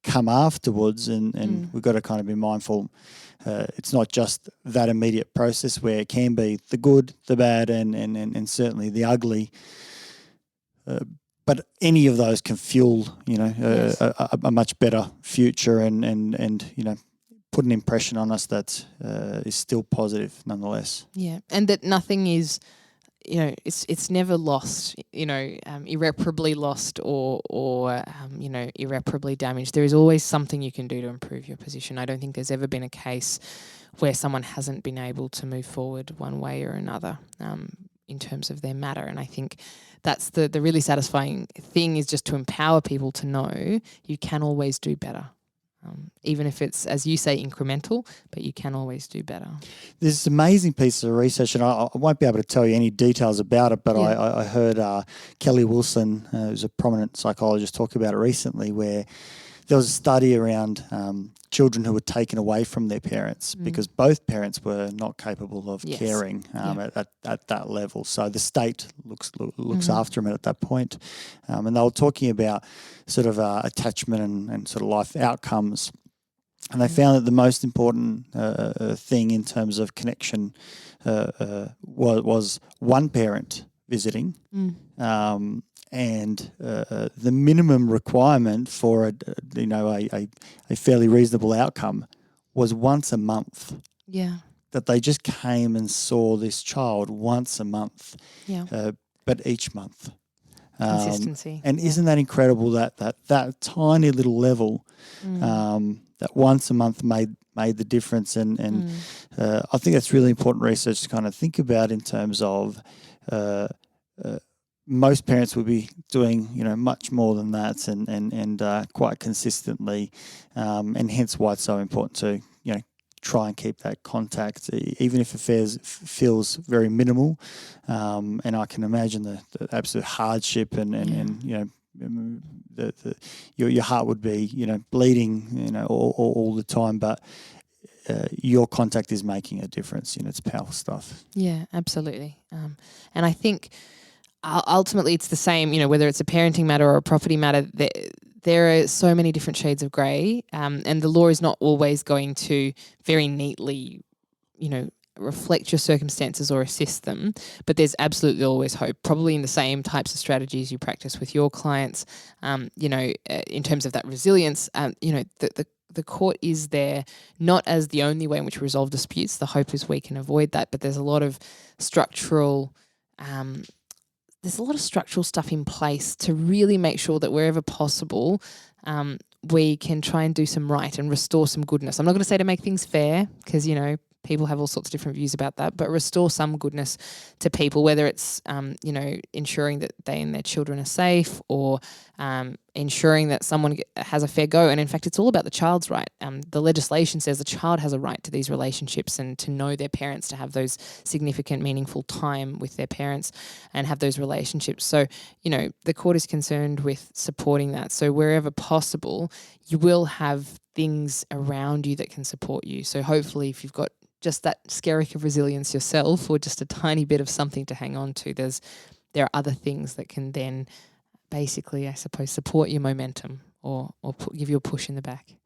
come afterwards, and we've got to kind of be mindful. It's not just that immediate process where it can be the good, the bad, and certainly the ugly. But any of those can fuel, a much better future and put an impression on us that is still positive nonetheless. Yeah, and that nothing is, it's never lost, irreparably lost or irreparably damaged. There is always something you can do to improve your position. I don't think there's ever been a case where someone hasn't been able to move forward one way or another in terms of their matter. And I think that's the really satisfying thing, is just to empower people to know you can always do better. even if it's, as you say, incremental, but you can always do better. There's this amazing piece of research, and I won't be able to tell you any details about it, but Yeah. I heard Kelly Wilson, who's a prominent psychologist, talk about it recently, where there was a study around children who were taken away from their parents because both parents were not capable of Yes. caring at that level. So the state looks after them at that point. And they were talking about sort of attachment and sort of life outcomes. And they found that the most important thing in terms of connection was one parent visiting. And the minimum requirement for a fairly reasonable outcome was once a month. Yeah. That they just came and saw this child once a month, but each month. Consistency. And isn't that incredible that tiny little level that once a month made the difference? And I think that's really important research to kind of think about in terms of most parents would be doing, much more than that and quite consistently, and hence why it's so important to, try and keep that contact, even if it feels very minimal. And I can imagine the absolute hardship and your heart would be, bleeding, all the time, but your contact is making a difference. It's powerful stuff. Yeah, absolutely. And I think ultimately it's the same, whether it's a parenting matter or a property matter, there are so many different shades of grey, and the law is not always going to very neatly, reflect your circumstances or assist them, but there's absolutely always hope, probably in the same types of strategies you practice with your clients, in terms of that resilience. The court is there not as the only way in which we resolve disputes. The hope is we can avoid that, but there's a lot of structural stuff in place to really make sure that wherever possible, we can try and do some right and restore some goodness. I'm not going to say to make things fair because, people have all sorts of different views about that, but restore some goodness to people, whether it's, ensuring that they and their children are safe or ensuring that someone has a fair go. And in fact, it's all about the child's right. The legislation says the child has a right to these relationships and to know their parents, to have those significant, meaningful time with their parents and have those relationships. So, the court is concerned with supporting that. So wherever possible, you will have things around you that can support you. So hopefully if you've got just that skerrick of resilience yourself or just a tiny bit of something to hang on to, there are other things that can then basically, I suppose, support your momentum or give you a push in the back.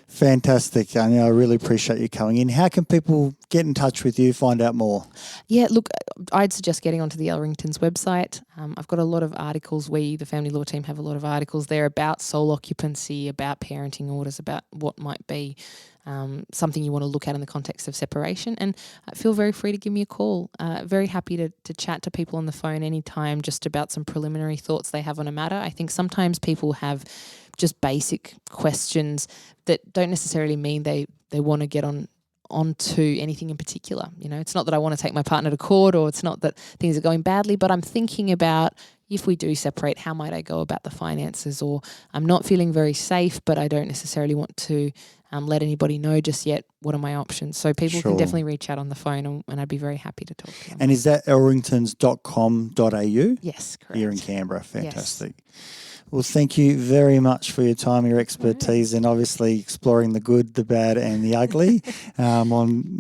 Fantastic, Anya. I really appreciate you coming in. How can people get in touch with you, find out more? Yeah, look, I'd suggest getting onto the Elrington's website. I've got a lot of articles. We, the family law team, have a lot of articles there about sole occupancy, about parenting orders, about what might be something you want to look at in the context of separation. And feel very free to give me a call. Very happy to chat to people on the phone anytime just about some preliminary thoughts they have on a matter. I think sometimes people have just basic questions that don't necessarily mean they want to get onto anything in particular. It's not that I want to take my partner to court or it's not that things are going badly, but I'm thinking about if we do separate, how might I go about the finances? Or I'm not feeling very safe, but I don't necessarily want to let anybody know just yet. What are my options? So people can definitely reach out on the phone and I'd be very happy to talk to them. And is that elringtons.com.au? Yes, correct. Here in Canberra. Fantastic. Yes. Well, thank you very much for your time, your expertise, and obviously exploring the good, the bad, and the ugly on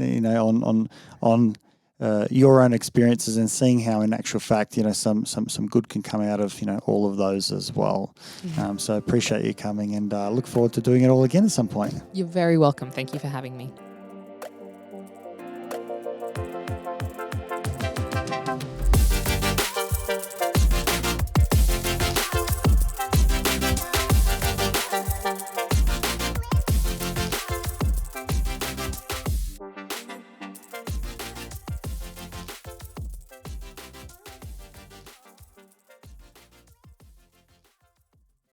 your own experiences and seeing how, in actual fact, some good can come out of all of those as well. So appreciate you coming, and look forward to doing it all again at some point. You're very welcome. Thank you for having me.